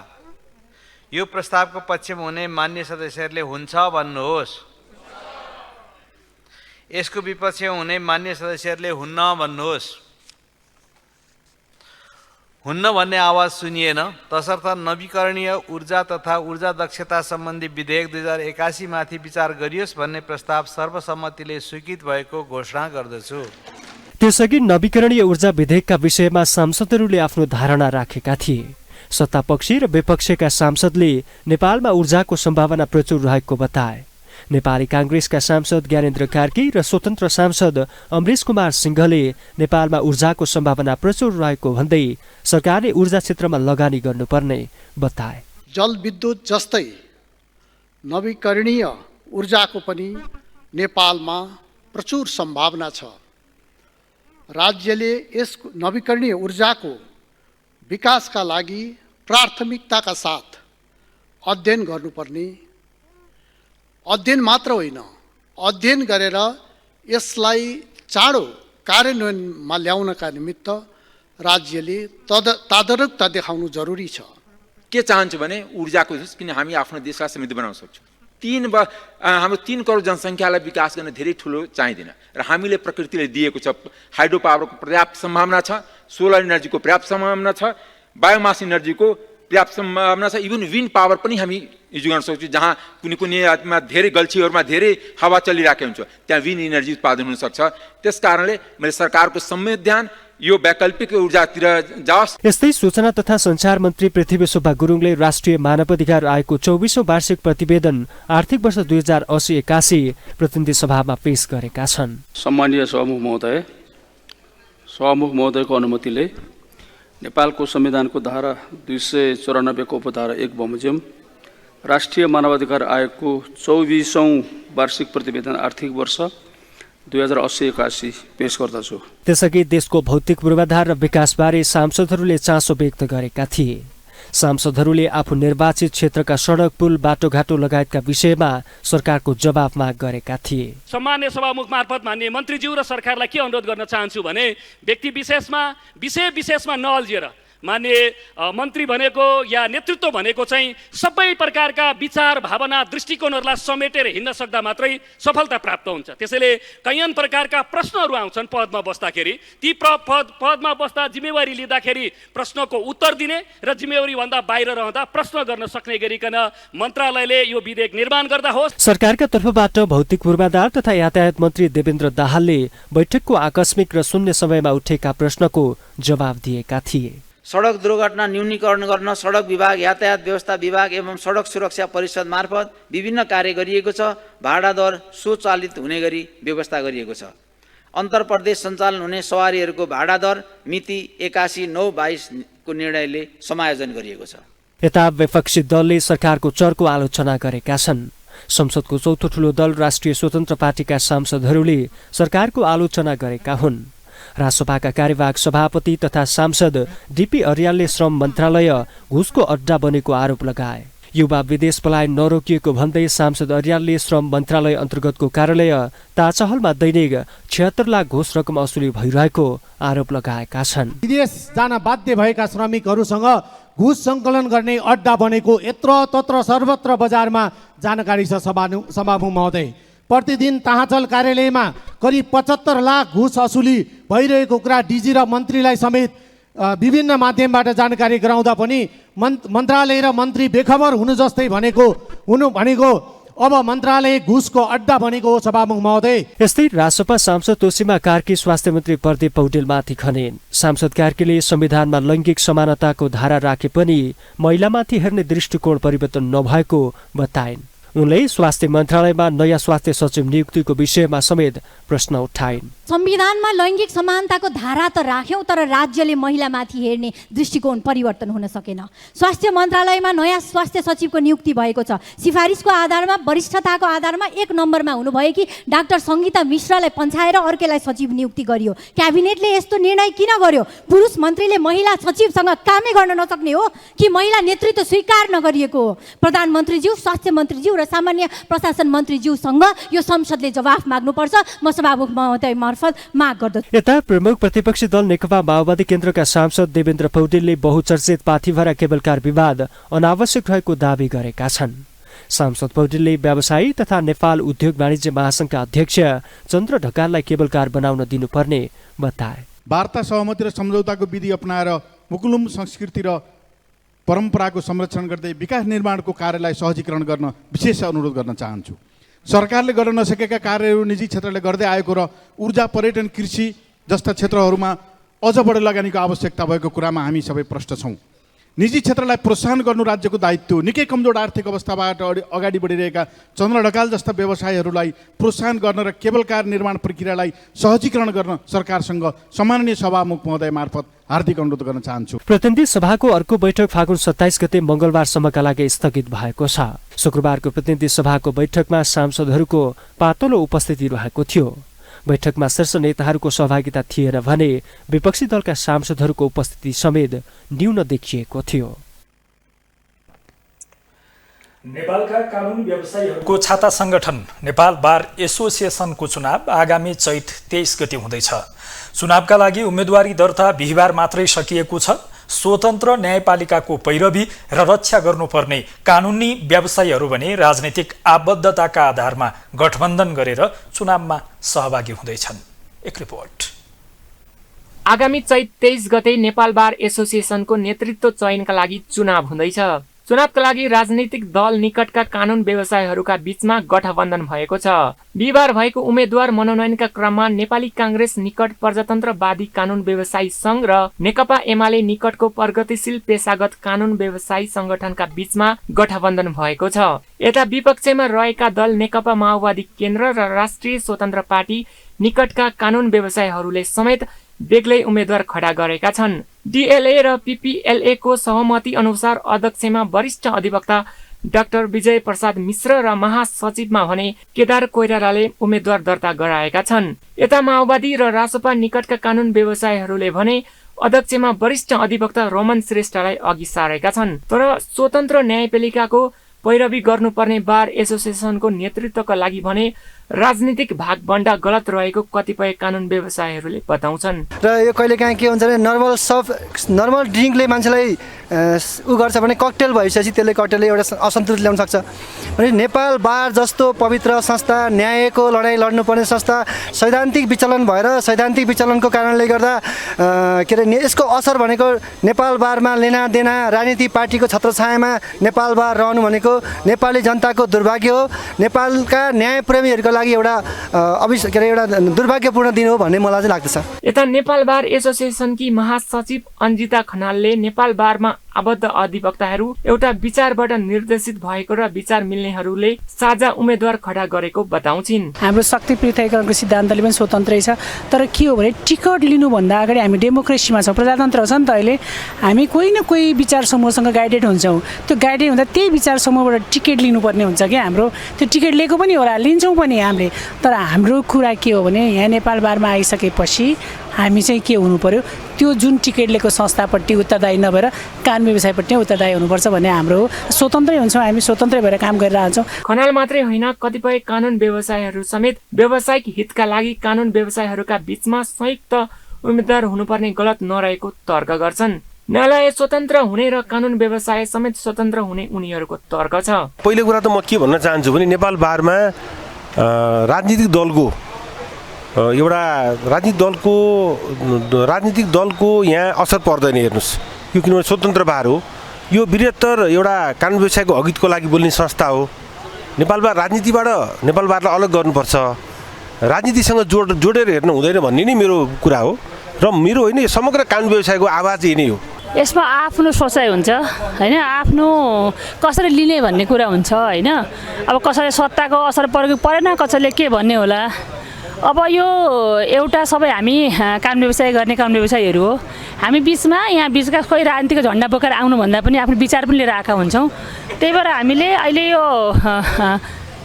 यो प्रस्तावको पक्षमा हुने मान्य सदस्यहरूले हुन्छ भन्नुहोस्। यसको विपक्ष हुने मान्य सदस्यहरूले हुन्न भन्नुहोस्। हुन्न भन्ने आवाज सुनिएन, तसर्थ नवीकरणीय ऊर्जा तथा ऊर्जा दक्षता सम्बन्धी विधेयक 2081 माथि विचार गरियोस् भन्ने प्रस्ताव सर्वसम्मतिले स्वीकृत भएको घोषणा गर्दछु। त्यसअघि नवीकरणीय ऊर्जा विधेयकका विषयमा सांसदहरूले आफ्नो धारणा राखेका थिए। सत्तापक्षी र विपक्षका सांसदले नेपालमा ऊर्जाको सम्भावना प्रचुर रहेको बताए। नेपाली कांग्रेसका सांसद ज्ञानेन्द्र कार्की र स्वतन्त्र सांसद अमरेश कुमार सिंहले नेपालमा ऊर्जाको सम्भावना प्रचुर रहेको भन्दै सरकारले ऊर्जा क्षेत्रमा लगानी गर्नुपर्ने बताए। जलविद्युत जस्तै नवीकरणीय ऊर्जाको पनि नेपालमा प्रचुर सम्भावना छ। राज्यले यस नवीकरणीय ऊर्जाको विकासका लागि प्राथमिकताका साथ अध्ययन गर्नुपर्ने अध्ययन मात्र होइन, अध्ययन गरेर यसलाई चाँडो कार्यान्वयनमा ल्याउनका निमित्त राज्यले तदारुकता देखाउनु जरुरी छ। के चाहन्छु भने ऊर्जाको किन हामी आफ्नो देशलाई समृद्ध बनाउन सक्छौँ। हाम्रो 3 करोड जनसङ्ख्यालाई विकास गर्न धेरै ठुलो चाहिँदैन र हामीले प्रकृतिले दिएको छ। हाइड्रो पावरको पर्याप्त सम्भावना छ, सोलर एनर्जीको पर्याप्त सम्भावना छ, बायोमास एनर्जीको पर्याप्त सम्भावना छ, इभन विन्ड पावर पनि हामी युज गर्न सक्छौँ। जहाँ कुनै धेरै गल्छीहरूमा धेरै हावा चलिरहेको हुन्छ त्यहाँ विन्ड एनर्जी उत्पादन हुनसक्छ। त्यस कारणले मैले सरकारको सम्यक ध्यान यो वैकल्पिक ऊर्जातिर जाओस्। यस्तै सूचना तथा सञ्चार मन्त्री पृथ्वी सुब्बा गुरुङले राष्ट्रिय मानवाधिकार आयोगको 24औं वार्षिक प्रतिवेदन आर्थिक वर्ष 2080-81 प्रतिनिधि सभामा पेश गरेका छन्। सम्मानीय सभामुख महोदयको अनुमतिले नेपालको संविधानको धारा 294 को उपधारा 1 बमोजिम राष्ट्रिय मानवाधिकार आयोगको 24औं वार्षिक प्रतिवेदन आर्थिक वर्ष 2080-81 पेश गर्दछु। त्यसअघि देशको भौतिक पूर्वाधार र विकासबारे सांसदहरूले चासो व्यक्त गरेका थिए। सांसदहरूले आफू निर्वाचित क्षेत्रका सडक, पुल, बाटोघाटो लगायतका विषयमा सरकारको जवाफ माग गरेका थिए। सम्माननीय सभामुख मार्फत माननीय मन्त्रीज्यू र सरकारलाई के अनुरोध गर्न चाहन्छु भने व्यक्ति विशेषमा नअल्झिएर माननीय मन्त्री भनेको या नेतृत्व भनेको चाहिँ सबै प्रकारका विचार, भावना, दृष्टिकोणहरूलाई समेटेर हिँड्न सक्दा मात्रै सफलता प्राप्त हुन्छ। त्यसैले कैयन प्रकारका प्रश्नहरू आउँछन् पदमा बस्दाखेरि, ती पदमा बस्दा जिम्मेवारी लिँदाखेरि प्रश्नको उत्तर दिने र जिम्मेवारी भन्दा बाहिर रहँदा प्रश्न गर्न सक्ने गरिकन मन्त्रालयले यो विधेयक निर्माण गर्दा होस्। सरकारका तर्फबाट भौतिक पूर्वाधार तथा यातायात मन्त्री देवेन्द्र दाहालले बैठकको आकस्मिक र शून्य समयमा उठेका प्रश्नको जवाफ दिएका थिए। सडक दुर्घटना न्यूनीकरण गर्न सडक विभाग, यातायात व्यवस्था विभाग एवं सडक सुरक्षा परिषद मार्फत विभिन्न कार्य गरिएको छ। भाडा दर स्वचालित हुने गरी व्यवस्था गरिएको छ। अन्तर्प्रदेश सञ्चालन हुने सवारीहरूको भाडा दर मिति 81/9/22 को निर्णयले समायोजन गरिएको छ। यता विपक्षी दलले सरकारको चर्को आलोचना गरेका छन्। संसदको चौथो ठूलो दल राष्ट्रिय स्वतन्त्र पार्टीका सांसदहरूले सरकारको आलोचना गरेका हुन्। राष्ट्रसभाका कार्यवाहक सभापति तथा सांसद डीपी अर्यालले श्रम मन्त्रालय घुसको अड्डा बनेको आरोप लगाए। युवा विदेश पलायन नरोकिएको भन्दै सांसद अर्यालले श्रम मन्त्रालय अन्तर्गतको कार्यालय ताजहलमा दैनिक 76 लाख घुस रकम असुली भइरहेको आरोप लगाएका छन्। विदेश जान बाध्य भएका श्रमिकहरूसँग घुस सङ्कलन गर्ने अड्डा बनेको यत्र तत्र सर्वत्र बजारमा जानकारी छ। सभामुख महोदय, प्रतिदिन ताहाचल कार्यालयमा करिब 75 लाख घुस असुली भइरहेको कुरा डीजी र मन्त्रीलाई समेत विभिन्न माध्यमबाट जानकारी गराउँदा पनि मन्त्रालय र मन्त्री बेखबर हुनु जस्तै भनेको अब मन्त्रालय घुसको अड्डा बनेको हो। सभामुख महोदय, यस्तै रासपा सांसद तोसीमा कार्की स्वास्थ्य मन्त्री प्रदीप पौडेलमाथि खनेन। सांसद कार्कीले संविधानमा लैङ्गिक समानताको धारा राखे पनि महिलामाथि हेर्ने दृष्टिकोण परिवर्तन नभएको बताइन्। उनले स्वास्थ्य मन्त्रालयमा नयाँ स्वास्थ्य सचिव नियुक्तिको विषयमा समेत प्रश्न उठाइन्। संविधानमा लैङ्गिक समानताको धारा त राख्यौँ, तर राज्यले महिलामाथि हेर्ने दृष्टिकोण परिवर्तन हुन सकेन। स्वास्थ्य मन्त्रालयमा नयाँ स्वास्थ्य सचिवको नियुक्ति भएको छ। सिफारिसको आधारमा, वरिष्ठताको आधारमा 1 नम्बरमा हुनुभयो कि डाक्टर सङ्गीता मिश्रलाई पन्छाएर अर्कैलाई सचिव नियुक्ति गरियो। क्याबिनेटले यस्तो निर्णय किन गर्यो? पुरुष मन्त्रीले महिला सचिवसँग कामै गर्न नसक्ने हो कि महिला नेतृत्व स्वीकार नगरिएको हो? प्रधानमन्त्रीज्यू, स्वास्थ्य मन्त्रीज्यू र सामान्य प्रशासन मन्त्रीज्यूसँग यो संसदले जवाफ माग्नुपर्छ। म सभामुख महोदय मार्फत माग गर्दछु। यता प्रमुख प्रतिपक्षी दल नेकपा माओवादी केन्द्रका सांसद देवेन्द्र पौडेलले बहुचर्चित पाथिभरा केबल कार विवाद अनावश्यक रहेको दावी गरेका छन्। सांसद पौडेलले व्यवसायी तथा नेपाल उद्योग वाणिज्य महासङ्घका अध्यक्ष चन्द्र ढकाललाई केबल कार बनाउन दिनुपर्ने बताए। वार्ता, सहमति र सम्झौताको विधि अपनाएर मुकुलुम संस्कृति र परम्पराको संरक्षण गर्दै विकास निर्माणको कार्यलाई सहजीकरण गर्न विशेष अनुरोध गर्न चाहन्छु। सरकारले गर्न नसकेका कार्यहरू निजी क्षेत्रले गर्दै आएको र ऊर्जा, पर्यटन, कृषि जस्ता क्षेत्रहरूमा अझ बढी लगानीको आवश्यकता भएको कुरामा हामी सबै प्रष्ट छौँ। निजी क्षेत्रलाई प्रोत्साहन गर्नु राज्यको दायित्व। निकै कमजोर आर्थिक अवस्थाबाट अगाडि बढिरहेका चन्द्र ढकाल जस्ता व्यवसायीहरूलाई प्रोत्साहन गर्न र केबल कार निर्माण प्रक्रियालाई सहजीकरण गर्न सरकारसँग सम्माननीय सभामुख महोदय मार्फत हार्दिक अनुरोध गर्न चाहन्छु। प्रतिनिधि सभाको अर्को बैठक फागुन 27 गते मङ्गलबारसम्मका लागि स्थगित भएको छ। शुक्रबारको प्रतिनिधि सभाको बैठकमा सांसदहरूको पातलो उपस्थिति रहेको थियो। बैठकमा शीर्ष नेताहरूको सहभागिता थिएन भने विपक्षी दलका सांसदहरूको उपस्थिति समेत न्यून देखिएको थियो। नेपालका कानुन व्यवसायीहरूको छाता संगठन नेपाल बार एसोसिएसनको चुनाव आगामी चैत 23 गते हुँदैछ। चुनावका लागि उम्मेदवारी दर्ता बिहिबार मात्रै सकिएको छ। स्वतन्त्र न्यायपालिकाको पैरवी र रक्षा गर्नुपर्ने कानुनी व्यवसायीहरू भने राजनीतिक आबद्धताका आधारमा गठबन्धन गरेर चुनावमा सहभागी हुँदैछन्। एक रिपोर्ट। आगामी चैत 23 गते नेपाल बार एसोसिएसनको नेतृत्व चयनका लागि चुनाव हुँदैछ। चुनावका लागि राजनीतिक दल निकटका कानुन व्यवसायीहरूका बीचमा गठबन्धन भएको छ। बिहिबार भएको उम्मेद्वार मनोनयनका क्रममा नेपाली कांग्रेस निकट प्रजातन्त्रवादी कानुन व्यवसायी संघ र नेकपा एमाले निकटको प्रगतिशील पेशागत कानुन व्यवसायी संगठनका बीचमा गठबन्धन भएको छ। यता विपक्षमा रहेका दल नेकपा माओवादी केन्द्र र राष्ट्रिय स्वतन्त्र पार्टी निकटका कानुन व्यवसायीहरूले समेत बेग्लै उम्मेद्वार खडा गरेका छन्। डीएलए र पीपीएलए को सहमति अनुसार अध्यक्षमा वरिष्ठ अधिवक्ता डाक्टर विजय प्रसाद मिश्र र महासचिवमा भने केदार कोइरालाले उम्मेद्वार दर्ता गराएका छन्। यता माओवादी र रासपा निकटका कानुन व्यवसायीहरूले भने अध्यक्षमा वरिष्ठ अधिवक्ता रोमन श्रेष्ठलाई अघि सारेका छन्। तर स्वतन्त्र न्यायपालिकाको पैरवी गर्नुपर्ने बार एसोसिएसनको नेतृत्वका लागि भने राजनीतिक भागबण्डा गलत रहेको कतिपय कानुन व्यवसायीहरूले बताउँछन्। र यो कहिलेकाहीँ के हुन्छ भने नर्मल ड्रिङ्कले मान्छेलाई उ गर्छ भने ककटेल भइसकेपछि त्यसले ककटेलले एउटा असन्तुलित ल्याउन सक्छ। भने नेपाल बार जस्तो पवित्र संस्था, न्यायको लडाइँ लड्नुपर्ने संस्था सैद्धान्तिक विचलन भएर सैद्धान्तिक विचलनको कारणले गर्दा के अरे यसको असर भनेको नेपाल बारमा लेनादेना राजनीतिक पार्टीको छत्रछायामा नेपाल बार रहनु भनेको नेपाली जनताको दुर्भाग्य हो। नेपालका न्यायप्रेमीहरूको लागि एउटा एउटा दुर्भाग्यपूर्ण दिन हो भन्ने मलाई चाहिँ लाग्दछ। यता नेपाल बार एसोसिएसनकी महासचिव अन्जिता खनालले नेपाल बारमा आबद्ध अधिवक्ताहरू एउटा विचारबाट निर्देशित भएको र विचार मिल्नेहरूले साझा उम्मेद्वार खडा गरेको बताउँछिन्। हाम्रो शक्ति पृथकीकरणको सिद्धान्तले पनि स्वतन्त्रै छ, तर के हो भने टिकट लिनुभन्दा अगाडि हामी डेमोक्रेसीमा छौँ, प्रजातन्त्र छ नि त। अहिले हामी कोही न कोही विचार समूहसँग गाइडेड हुन्छौँ। त्यो गाइडेड हुँदा त्यही विचार समूहबाट टिकट लिनुपर्ने हुन्छ क्या। हाम्रो त्यो टिकट लिएको पनि होला, लिन्छौँ पनि हामीले। तर हाम्रो कुरा के हो भने यहाँ नेपाल बारमा आइसकेपछि हामी चाहिँ के हुनु पर्यो, त्यो जुन टिकट लिएको संस्थापट्टि उत्तरदायी नभएर कानुन व्यवसायपट्टि उत्तरदायी हुनुपर्छ भन्ने हाम्रो स्वतन्त्रै हुन्छौँ, हामी स्वतन्त्रै भएर काम गरिरहन्छौँ। खनाल मात्रै होइन, कतिपय कानुन व्यवसायीहरू समेत व्यावसायिक हितका लागि कानुन व्यवसायीहरूका बीचमा संयुक्त उम्मेद्वार हुनुपर्ने गलत नरहेको तर्क गर्छन्। न्यायालय स्वतन्त्र हुने र कानुन व्यवसाय समेत स्वतन्त्र हुने उनीहरूको तर्क छ। पहिलो कुरा त म के भन्न चाहन्छु भने नेपाल बारमा राजनीतिक दलको यहाँ असर पर्दैन। हेर्नुहोस्, यो किनभने स्वतन्त्र बार हो, यो बृहत्तर एउटा कानुन व्यवसायको अघितको लागि बोल्ने संस्था हो। नेपाल बार राजनीतिबाट नेपाल बारलाई अलग गर्नुपर्छ, राजनीतिसँग जोडेर हेर्नु हुँदैन भन्ने नै मेरो कुरा हो। र मेरो होइन, यो समग्र कानुन व्यवसायको आवाज यही नै हो। यसमा आफ्नो सोचाइ हुन्छ होइन, आफ्नो कसरी लिने भन्ने कुरा हुन्छ होइन। अब कसैले सत्ताको असर परेन, कसैले के भन्ने होला। अब यो एउटा सबै हामी कानुन व्यवसाय गर्ने कानुन व्यवसायीहरू हो। हामी बिचमा यहाँ बिचका कोही राजनीतिको झन्डा बोकेर आउनुभन्दा पनि आफ्नो विचार पनि लिएर आएका हुन्छौँ। त्यही भएर हामीले अहिले यो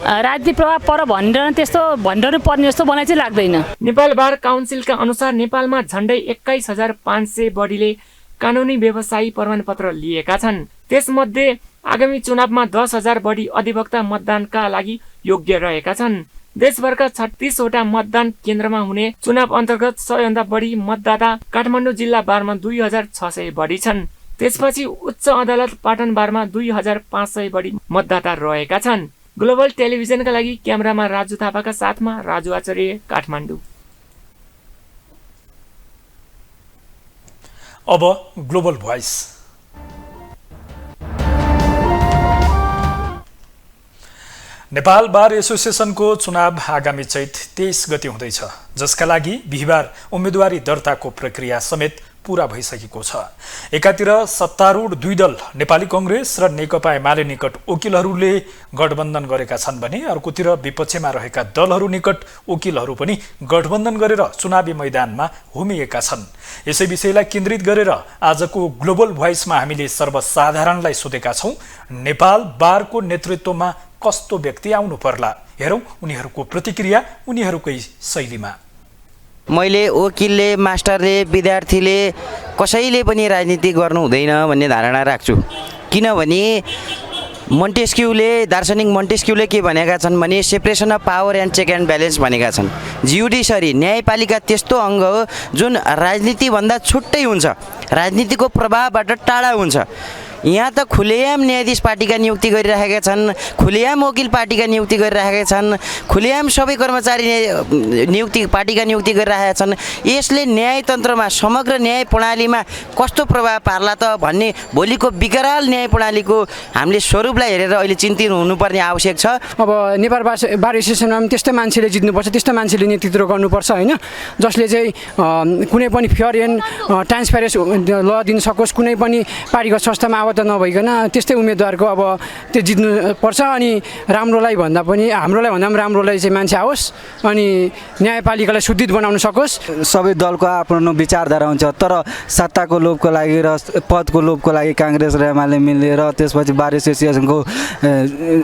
राजनीतिक प्रभाव पर भनेर त्यस्तो भनिरहनु पर्ने जस्तो मलाई चाहिँ लाग्दैन। नेपाल बार काउन्सिलका अनुसार नेपालमा झन्डै 21,500 बढीले कानुनी व्यवसायी प्रमाणपत्र लिएका छन्। त्यसमध्ये आगामी चुनावमा 10,000 बढी अधिवक्ता मतदानका लागि योग्य रहेका छन्। देशभरका 36वटा मतदान केन्द्रमा हुने चुनाव अन्तर्गत 100 बढी मतदाता काठमाडौँ जिल्ला बारमा 2,600 बढी छन्। त्यसपछि उच्च अदालत पाटन बारमा 2,500 बढी मतदाता रहेका छन्। ग्लोबल टेलिभिजनका लागि क्यामेरामा राजु थापाका साथमा राजु आचार्य, काठमाडौँ। अब ग्लोबल भोइस। नेपाल बार एसोसिएसनको चुनाव आगामी चैत 23 गते हुँदैछ, जसका लागि बिहिबार उम्मेदवारी दर्ताको प्रक्रिया समेत पूरा भइसकेको छ। एकातिर सत्तारूढ दुई दल नेपाली कांग्रेस र नेकपा एमाले निकट वकिलहरूले गठबन्धन गरेका छन् भने अर्कोतिर विपक्षमा रहेका दलहरू निकट वकिलहरू पनि गठबन्धन गरेर चुनावी मैदानमा होमिएका छन्। यसै विषयलाई केन्द्रित गरेर आजको ग्लोबल भोइसमा हामीले सर्वसाधारणलाई सोधेका छौं, नेपाल बारको नेतृत्वमा कस्तो व्यक्ति आउनु पर्ला? हेरौं उनीहरूको प्रतिक्रिया उनीहरूकै शैलीमा। मैले वकिलले, मास्टरले, विद्यार्थीले कसैले पनि राजनीति गर्नु हुँदैन भन्ने धारणा राख्छु। किनभने दार्शनिक मोन्टेस्क्यूले के भनेका छन् भने separation of power and check and balance भनेका छन्। ज्युडिसरी न्यायपालिका त्यस्तो अङ्ग हो जुन राजनीतिभन्दा छुट्टै हुन्छ, राजनीतिको प्रभावबाट टाढा हुन्छ। यहाँ त खुलेआम न्यायाधीश पार्टीका नियुक्ति गरिरहेका छन्, खुलेआम वकिल पार्टीका नियुक्ति गरिरहेका छन्, खुलेआम सबै कर्मचारी पार्टीका नियुक्ति गरिरहेका छन्। यसले न्यायतन्त्रमा समग्र न्याय प्रणालीमा कस्तो प्रभाव पार्ला त भन्ने भोलिको विकराल न्याय प्रणालीको हामीले स्वरूपलाई हेरेर अहिले चिन्तित हुनुपर्ने आवश्यक छ। अब नेपाल बार एसोसिएसनमा पनि त्यस्तै मान्छेले जित्नुपर्छ, त्यस्तै मान्छेले नेतृत्व गर्नुपर्छ होइन, जसले चाहिँ कुनै पनि फेयर एन्ड ट्रान्सपेरेन्सी ल दिन सकोस्, कुनै पनि पार्टीको संस्थामा त नभइकन त्यस्तै उम्मेदवारको अब त्यो जित्नु पर्छ। अनि राम्रोलाई भन्दा पनि राम्रोलाई चाहिँ मान्छे आओस् अनि न्यायपालिकालाई शुद्धित बनाउन सकोस्। सबै दलको आफ्नो विचारधारा हुन्छ, तर सत्ताको लोभको लागि र पदको लोभको लागि काङ्ग्रेस र एमाले मिलेर त्यसपछि बार एसोसिएसनको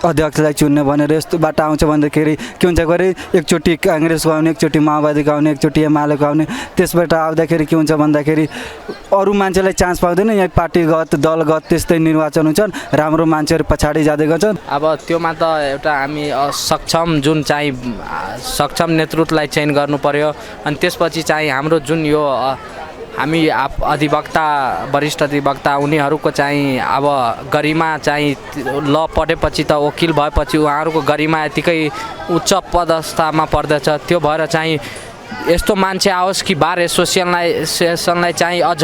अध्यक्षलाई चुन्ने भनेर यस्तो बाटो आउँछ भन्दाखेरि के हुन्छ गरे एकचोटि काङ्ग्रेसको आउने, एकचोटि माओवादीको आउने, एकचोटि एमालेको आउने। त्यसबाट आउँदाखेरि के हुन्छ भन्दाखेरि अरू मान्छेलाई चान्स पाउँदैन, यहाँ पार्टीगत दलगत त्यस्तै निर्वाचन हुन्छन्, राम्रो मान्छेहरू पछाडि जाँदै गर्छन्। अब त्योमा त एउटा हामी सक्षम जुन चाहिँ सक्षम नेतृत्वलाई चयन गर्नु पर्यो। अनि त्यसपछि चाहिँ हाम्रो जुन यो हामी अधिवक्ता वरिष्ठ अधिवक्ता उनीहरूको चाहिँ अब गरिमा चाहिँ ल पढेपछि त वकिल भएपछि उहाँहरूको गरिमा यतिकै उच्च पदस्थामा पर्दछ। त्यो भएर चाहिँ यस्तो मान्छे आओस् कि बार एसोसिएसनलाई चाहिँ अझ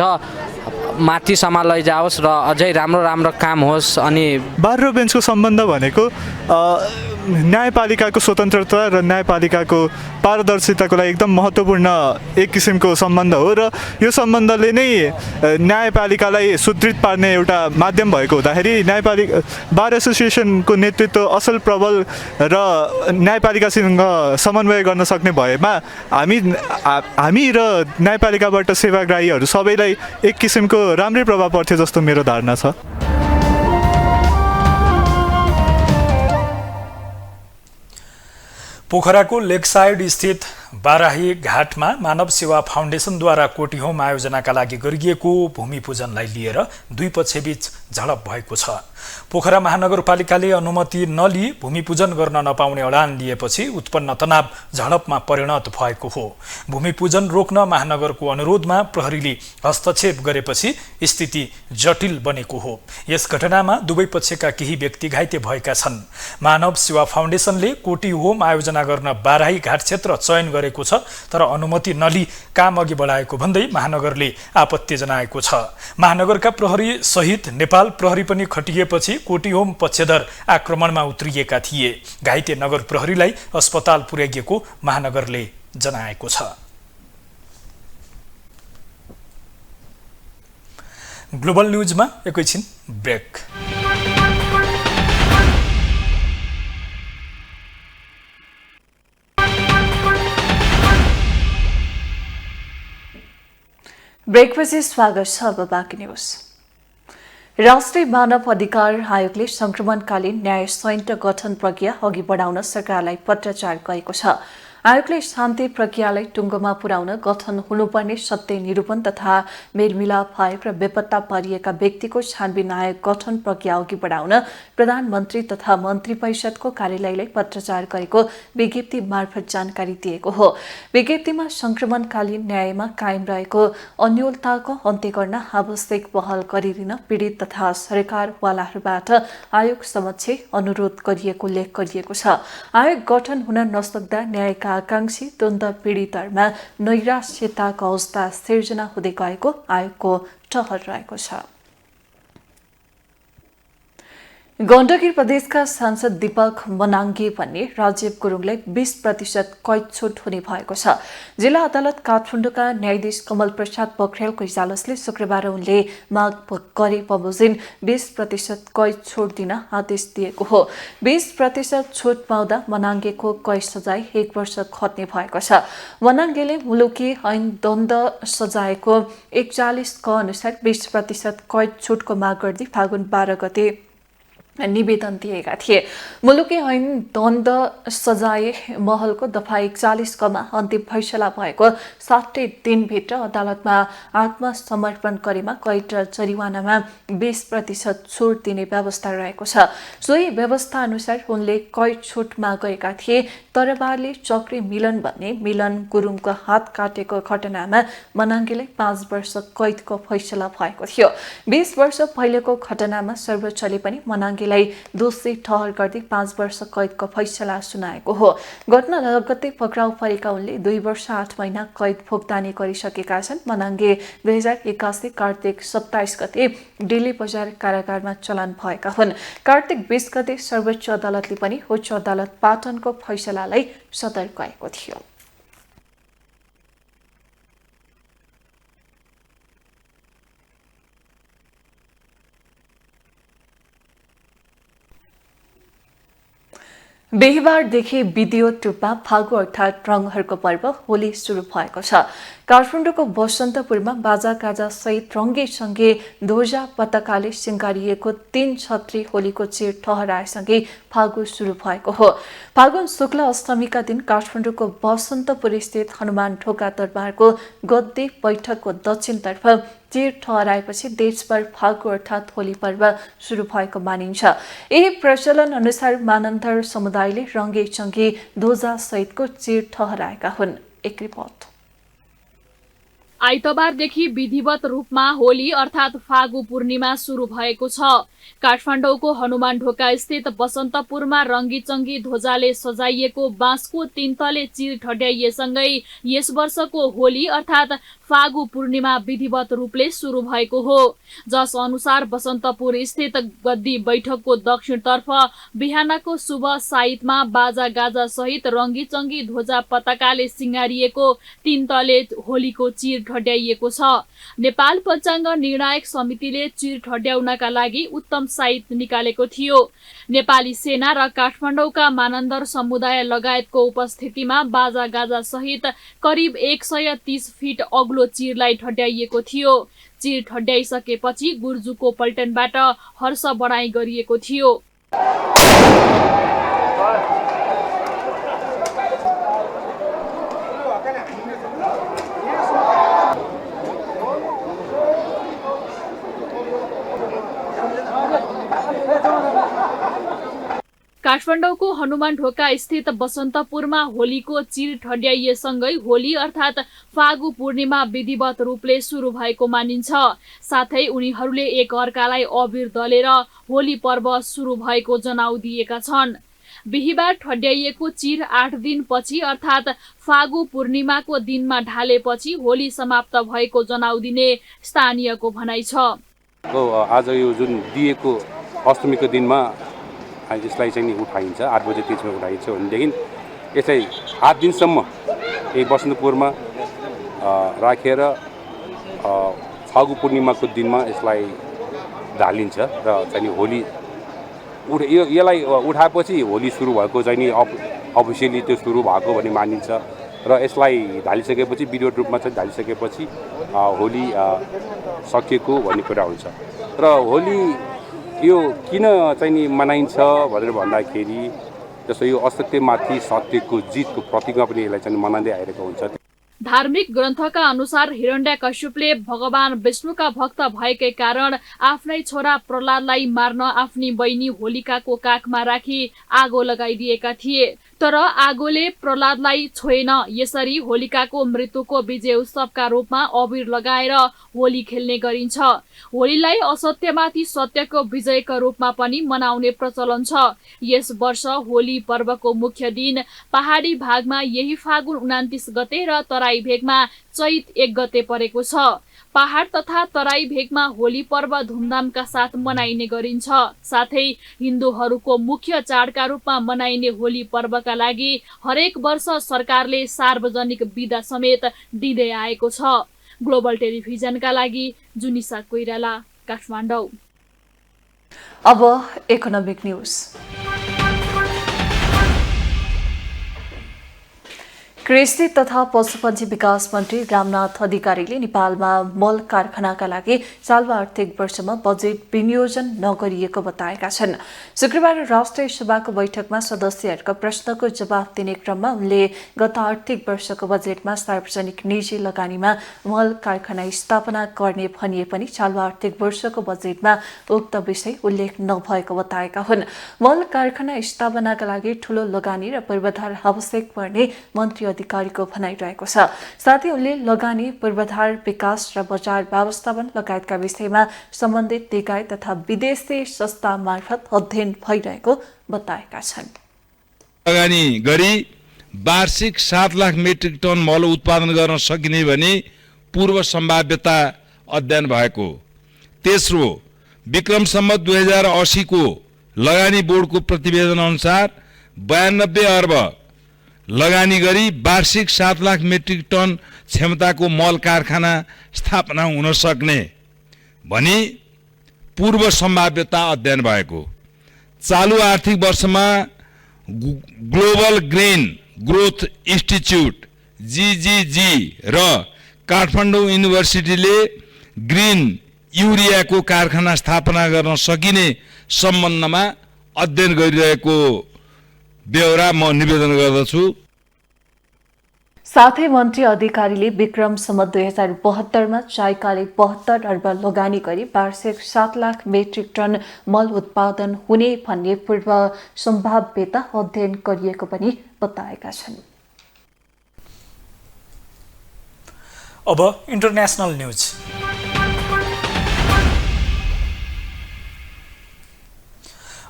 माथिसम्म लैजाओस् र अझै राम्रो काम होस्। अनि बार र बेन्चको सम्बन्ध भनेको न्यायपालिकाको स्वतन्त्रता र न्यायपालिकाको पारदर्शिताको लागि एकदम महत्त्वपूर्ण एक किसिमको सम्बन्ध हो र यो सम्बन्धले नै न्यायपालिकालाई सुदृढ पार्ने एउटा माध्यम भएको हुँदाखेरि बार एसोसिएसनको नेतृत्व असल प्रबल र न्यायपालिकासँग समन्वय गर्न सक्ने भएमा हामी र न्यायपालिकाबाट सेवाग्राहीहरू सबैलाई एक किसिमको राम्रै प्रभाव पर्थ्यो जस्तो मेरो धारणा छ। पोखराको लेकसाइड स्थित बाराही घाटमा मानव सेवा फाउन्डेसनद्वारा कोटीहोम आयोजनाका लागि गरिएको भूमि पूजनलाई लिएर दुई पक्षबीच झडप भएको छ। पोखरा महानगरपालिकाले अनुमति नलिई भूमि पूजन गर्न नपाउने अडान लिएपछि उत्पन्न तनाव झडपमा परिणत भएको हो। भूमि पूजन रोक्न महानगरको अनुरोधमा प्रहरीले हस्तक्षेप गरेपछि स्थिति जटिल बनेको हो। यस घटनामा दुवै पक्षका केही व्यक्ति घाइते भएका छन्। मानव सेवा फाउन्डेसनले कोटी होम आयोजना गर्न बाराही घाट क्षेत्र चयन गरेको छ, तर अनुमति नलिई काम अघि बढाएको भन्दै महानगरले आपत्ति जनाएको छ। महानगरका प्रहरी सहित नेपाल प्रहरी पनि खटिएपछि कोटीहोम पक्षधर आक्रमणमा उत्रिएका थिए। घाइते नगर प्रहरीलाई अस्पताल पुर्याइएको महानगरले जनाएको छ। ग्लोबल न्यूजमा एकैछिन ब्रेक। ब्रेकपछि स्वागत छ। अब बाँकी न्यूज। राष्ट्रिय मानव अधिकार आयोगले संक्रमणकालीन न्याय संयन्त्र गठन प्रक्रिया अघि बढाउन सरकारलाई पत्राचार गरेको छ। आयोगले शान्ति प्रक्रियालाई टुङ्गोमा पुर्याउन गठन हुनुपर्ने सत्य निरूपण तथा मेलमिलाप आयोग र बेपत्ता पारिएका व्यक्तिको छानबिन आयोग गठन प्रक्रिया अघि बढाउन प्रधानमन्त्री तथा मन्त्री परिषदको कार्यालयलाई पत्राचार गरेको विज्ञप्ति मार्फत जानकारी दिएको हो। विज्ञप्तिमा संक्रमणकालीन न्यायमा कायम रहेको अन्योलताको अन्त्य गर्न आवश्यक पहल गरिदिन पीडित तथा सरकारवालाहरूबाट आयोग समक्ष अनुरोध गरिएको उल्लेख गरिएको छ। आयोग गठन हुन नसक्दा न्यायका आकांक्षी द्वन्द्व पीडितहरूमा नैराश्यताको अवस्था सिर्जना हुँदै गएको आयोगको ठहर रहेको छ। गण्डकी प्रदेशका सांसद दीपक मनाङ्गे भन्ने राजीव गुरुङलाई 20% कैद छुट हुने भएको छ। जिल्ला अदालत काठमाडौँका न्यायाधीश कमल प्रसाद पोखरेलको इजलासले शुक्रबार उनले माग गरे बमोजिम 20% कैद छुट दिन आदेश दिएको हो। 20% छुट पाउँदा मनाङ्गेको कैद सजाय 1 वर्ष खट्ने भएको छ। मनाङ्गेले मुलुकी ऐन दण्ड सजायको 41 क अनुसार 20% कैद छुटको माग गर्दै फागुन 12 गते निवेदन दिएका थिए। मुलुकी ऐन द्वन्द्व सजाय महलको दफा 41 अन्तिम फैसला भएको 60 दिनभित्र अदालतमा आत्मसमर्पण गरेमा कैद र जरिवानामा 20% छुट दिने व्यवस्था रहेको छ। सोही व्यवस्था अनुसार उनले कैद छुट माग गरेका थिए। तरबारले चक्री मिलन भन्ने मिलन गुरुङको हात काटेको घटनामा मनाङ्गेलाई 5 वर्ष कैदको फैसला भएको थियो। 20 वर्ष पहिलेको घटनामा सर्वोच्चले पनि मनाङ्गेलाई दोषी ठहर गर्दै 5 वर्ष कैदको फैसला सुनाएको हो। घटना लगत्तै पक्राउ परेका उनले 2 वर्ष 8 महिना कैद भुक्तानी गरिसकेका छन्। मनाङ्गे 2081 कार्तिक 27 गते दिल्ली बजार कारागारमा चलान भएका हुन्। कार्तिक 20 गते सर्वोच्च अदालतले पनि उच्च अदालत पाटनको फैसलालाई सदर गरेको थियो। बिहिबारदेखि विधिवत रूपमा फागु अर्थात् रङहरूको पर्व होली सुरु भएको छ। काठमाडौँको बसन्तपुरमा बाजागाजा सहित रङ्गीचङ्गी ध्वजा पताकाले सिंगारिएको 3 छत्री होलीको चिर ठहराएसँगै फागु सुरु भएको हो। फागुन शुक्ल अष्टमीका दिन काठमाडौँको बसन्तपुर स्थित हनुमान ढोका दरबारको गद्दी बैठकको दक्षिणतर्फ चिर ठहराएपछि देशभर फागु अर्थात् होली पर्व सुरु भएको मानिन्छ। यही प्रचलन अनुसार मानन्धर समुदायले रङ्गीचङ्गी ध्वजा सहितको चिर ठहराएका हुन्। एक रिपोर्ट। आइतबारदेखि विधिवत रूपमा होली अर्थात् फागु पूर्णिमा सुरु भएको छ। काठमाडौँको हनुमान ढोका स्थित बसन्तपुरमा रङ्गीचङ्गी ध्वजाले सजाइएको बाँसको 3 तले चिर ठड्याइएसँगै यस वर्षको होली अर्थात् फागु पूर्णिमा विधिवत रूपले सुरु भएको हो। जस अनुसार बसन्तपुर स्थित गद्दी बैठकको दक्षिणतर्फ बिहानको शुभ साइतमा बाजा गाजा सहित रङ्गीचङ्गी ध्वजा पताकाले सिंगारिएको 3 तले होलीको चिर ठड्याइएको छ। नेपाल पञ्चाङ्ग निर्णायक समितिले चिर ठड्याउनका लागि उत्तम साइत निकालेको थियो। नेपाली सेना र काठमाडौँका मानन्धर समुदाय लगायतको उपस्थितिमा बाजा गाजा सहित करिब 130 फिट अग्लो चिरलाई ठड्याइएको थियो। चिर ठड्याइसकेपछि गुर्जुको पल्टनबाट हर्ष बढाइ गरिएको थियो। काठमाडौँको हनुमान ढोका स्थित बसन्तपुरमा होलीको चिर ठड्याइएसँगै होली अर्थात् फागु पूर्णिमा विधिवत रूपले सुरु भएको मानिन्छ। साथै उनीहरूले एक अर्कालाई अबिर दलेर होली पर्व सुरु भएको जनाउ दिएका छन्। बिहिबार ठड्याइएको चिर 8 दिनपछि अर्थात् फागु पूर्णिमाको दिनमा ढालेपछि होली समाप्त भएको जनाउ दिने स्थानीयको भनाइ छ। आज यो जुन दिएको अष्टमीको दिनमा यसलाई चाहिँ उठाइन्छ 8 बजे तेजमा उठाइन्छ भनेदेखि यसलाई 8 दिनसम्म यही बसन्तपुरमा राखेर फागु पूर्णिमाको दिनमा यसलाई ढालिन्छ र चाहिँ होली यसलाई उठाएपछि होली सुरु भएको चाहिँ अफिसियली त्यो सुरु भएको भन्ने मानिन्छ र यसलाई ढालिसकेपछि विधिवत रूपमा चाहिँ ढालिसकेपछि होली सकिएको भन्ने कुरा हुन्छ। र होली यो किन चाहिँ मनाइन्छ भनेर भन्दाखेरि जस्तो यो असत्यमाथि सत्यको जितको प्रतीकमा पनि यसलाई चाहिँ मनाउँदै आइरहेको हुन्छ। धार्मिक ग्रन्थका अनुसार हिरण्यकश्यपले भगवान विष्णुका भक्त भएकै कारण आफ्नै छोरा प्रहलादलाई मार्न आफ्नी बहिनी होलिकाको काखमा राखी आगो लगाइदिएका थिए। तर आगोले प्रहलादलाई छोएन। यसरी होलिकाको मृत्युको विजय उत्सवका रूपमा अबिर लगाएर होली खेल्ने गरिन्छ। होलीलाई असत्यमाथि सत्यको विजयको रूपमा पनि मनाउने प्रचलन छ। यस वर्ष होली पर्वको मुख्य दिन पहाडी भागमा यही फागुन 29 गते र तराई भेगमा चैत 1 गते परेको छ। पहाड तथा तराई भेगमा होली पर्व धुमधामका साथ मनाइने गरिन्छ। साथै हिन्दूहरूको मुख्य चाडका रूपमा मनाइने होली पर्वका लागि हरेक वर्ष सरकारले सार्वजनिक बिदा समेत दिँदै आएको छ। ग्लोबल टेलिभिजनका लागि जुनिसा कोइराला, काठमाडौँ। अब इकोनोमिक न्यूज। कृषि तथा पशुपन्छी विकास मन्त्री रामनाथ अधिकारीले नेपालमा मल कारखानाका लागि चालु आर्थिक वर्षमा बजेट विनियोजन नगरिएको बताएका छन्। शुक्रबार राष्ट्रिय सभाको बैठकमा सदस्यहरूका प्रश्नको जवाफ दिने क्रममा उनले गत आर्थिक वर्षको बजेटमा सार्वजनिक निजी लगानीमा मल कारखाना स्थापना गर्ने भनिए पनि चालु आर्थिक वर्षको बजेटमा उक्त विषय उल्लेख नभएको बताएका हुन्। मल कारखाना स्थापनाका लागि ठूलो लगानी र पूर्वाधार आवश्यक पर्ने मन्त्री अधिकारीको भनाइरहेको छ। साथै उनले लगानी, पूर्वाधार विकास र बजार व्यवस्थापन लगायतका विषयमा सम्बन्धित निकाय तथा विदेशी संस्था मार्फत अध्ययन भइरहेको बताएका छन्। लगानी गरी वार्षिक 7 लाख मेट्रिक टन मल उत्पादन गर्न सकिने भनी पूर्व सम्भाव्यता अध्ययन भएको। तेस्रो, विक्रम सम्वत 2080 को लगानी बोर्डको प्रतिवेदन अनुसार 92 अर्ब लगानी गरी वार्षिक 7 लाख मेट्रिक टन क्षमताको मल कारखाना स्थापना हुन सक्ने भनी पूर्व सम्भाव्यता अध्ययन भएको। चालु आर्थिक वर्षमा global grain growth institute GGG र काठमाडौँ युनिभर्सिटीले ग्रीन युरियाको कारखाना स्थापना गर्न सकिने सम्बन्धमा अध्ययन गरिरहेको बेहोरा म निवेदन गर्दछु। साथै मन्त्री अधिकारीले विक्रम सम्वत 2072 मा चाइकाले 72 अर्ब लगानी गरी वार्षिक 7 लाख मेट्रिक टन मल उत्पादन हुने भन्ने पूर्व सम्भाव्यता अध्ययन गरिएको पनि बताएका छन्। अब इन्टरनेशनल न्यूज।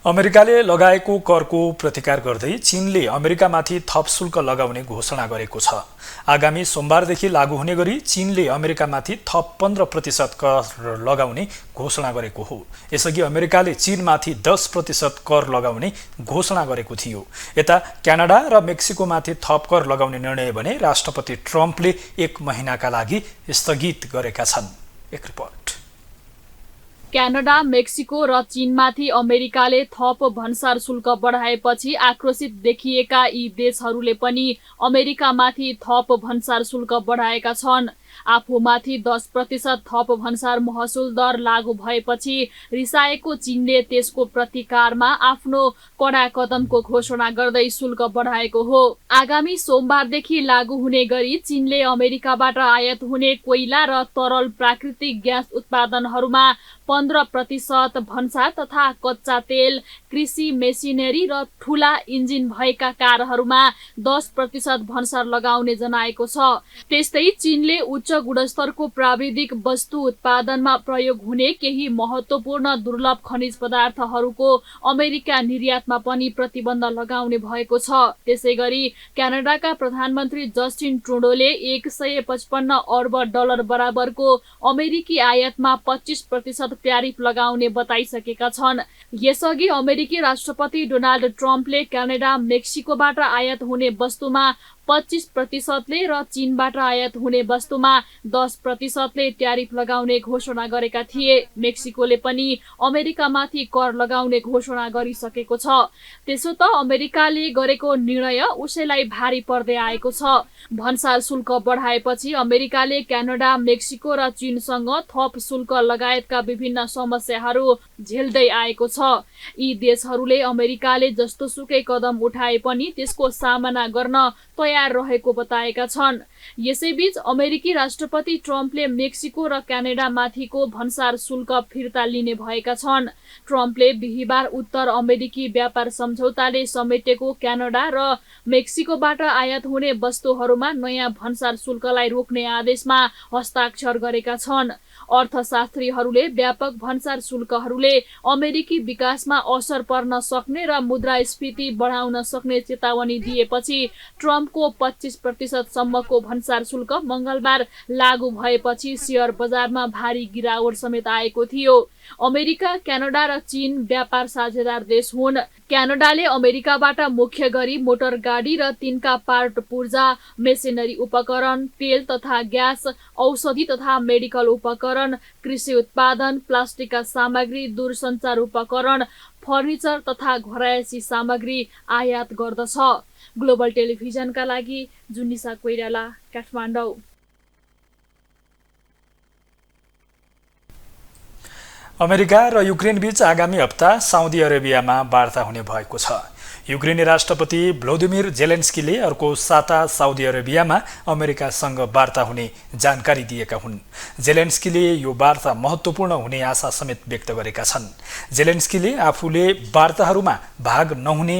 अमेरिकाले लगाएको करको प्रतिकार गर्दै चीनले अमेरिकामाथि थप शुल्क लगाउने घोषणा गरेको छ। आगामी सोमबारदेखि लागू हुने गरी चीनले अमेरिकामाथि थप 15% कर लगाउने घोषणा गरेको हो। यसअघि अमेरिकाले चीनमाथि 10% कर लगाउने घोषणा गरेको थियो। यता क्यानाडा र मेक्सिकोमाथि थप कर लगाउने निर्णय भने राष्ट्रपति ट्रम्पले 1 महिनाका लागि स्थगित गरेका छन्। एक रिपोर्ट। क्यानाडा, मेक्सिको र चीनमाथि अमेरिकाले थप भन्सार शुल्क बढाएपछि आक्रोशित देखिएका यी देशहरूले पनि अमेरिकामाथि थप भन्सार शुल्क बढाएका छन्। आफूमाथि 10% थप भन्सार महसुल दर लागू भएपछि रिसाएको चीनले त्यसको प्रतिकारमा आफ्नो कडा कदमको घोषणा गर्दै शुल्क बढाएको हो। आगामी सोमबारदेखि लागू हुने गरी चीनले अमेरिकाबाट आयात हुने कोइला र तरल प्राकृतिक ग्यास उत्पादनहरूमा 15% भन्सार तथा कच्चा तेल, कृषि मेसिनरी र ठूला इन्जिन भएका कारहरूमा 10% भन्सार लगाउने जनाएको छ। त्यस्तै चीनले उच्च गुणस्तरको प्राविधिक वस्तु उत्पादनमा प्रयोग हुने केही महत्त्वपूर्ण दुर्लभ खनिज पदार्थहरूको अमेरिका निर्यातमा पनि प्रतिबन्ध लगाउने भएको छ। त्यसैगरी क्यानाडाका प्रधानमन्त्री जस्टिन ट्रुडोले 155 अर्ब डलर बराबरको अमेरिकी आयातमा 25% ट्यारिफ लगाउने बताइसकेका छन्। यसअघि अमेरिकी राष्ट्रपति डोनाल्ड ट्रम्पले क्यानाडा, मेक्सिकोबाट आयात हुने वस्तुमा 25% र चीनबाट आयात हुने वस्तुमा 10% ट्यारिफ लगाउने घोषणा गरेका थिए। मेक्सिकोले पनि अमेरिकामाथि कर लगाउने घोषणा गरिसकेको छ। त्यसो त अमेरिकाले गरेको निर्णय उसैलाई भारी पर्दै आएको छ। भन्सार शुल्क बढाएपछि अमेरिकाले क्यानाडा, मेक्सिको र चीनसँग थप शुल्क लगायतका विभिन्न समस्याहरू झेल्दै आएको छ। यी देशहरूले अमेरिकाले जस्तोसुकै कदम उठाए पनि त्यसको सामना गर्न तयार रहेको बताएका छन्। यसैबीच अमेरिकी राष्ट्रपति ट्रम्पले मेक्सिको र क्यानाडा माथिको भन्सार शुल्क फिर्ता लिने भएका छन्। ट्रम्पले बिहिबार उत्तर अमेरिकी व्यापार सम्झौताले समेटेको क्यानाडा र मेक्सिकोबाट आयात हुने वस्तुहरूमा नयाँ भन्सार शुल्कलाई रोक्ने आदेशमा हस्ताक्षर गरेका छन्। अर्थशास्त्रीहरूले व्यापक भन्सार शुल्कहरूले अमेरिकी विकासमा असर पर्न सक्ने र मुद्रास्फीति बढाउन सक्ने चेतावनी दिएपछि ट्रम्पको 25% सम्मको भन्सार शुल्क मंगलबार लागू भएपछि शेयर बजारमा भारी गिरावट समेत आएको थियो। अमेरिका, क्यानाडा र चीन व्यापार साझेदार देश हुन्। क्यानाडाले अमेरिकाबाट मुख्य गरी मोटर गाडी र तिनका पार्ट पूर्जा, मेसिनरी उपकरण, तेल तथा ग्यास, औषधि तथा मेडिकल उपकरण, कृषि उत्पादन, प्लास्टिकका सामग्री, दूरसञ्चार उपकरण, फर्निचर तथा घरायसी सामग्री आयात गर्दछ। ग्लोबल टेलिभिजनका लागि जुनिसा कोइराला, काठमाडौँ। अमेरिका र युक्रेन बीच आगामी हप्ता साउदी अरेबियामा वार्ता हुने भएको छ। युक्रेनी राष्ट्रपति भ्लोदिमिर जेलेन्स्कीले अर्को साता साउदी अरेबियामा अमेरिकासँग वार्ता हुने जानकारी दिएका हुन्। जेलेन्स्कीले यो वार्ता महत्त्वपूर्ण हुने आशा समेत व्यक्त गरेका छन्। जेलेन्स्कीले आफूले वार्ताहरूमा भाग नहुने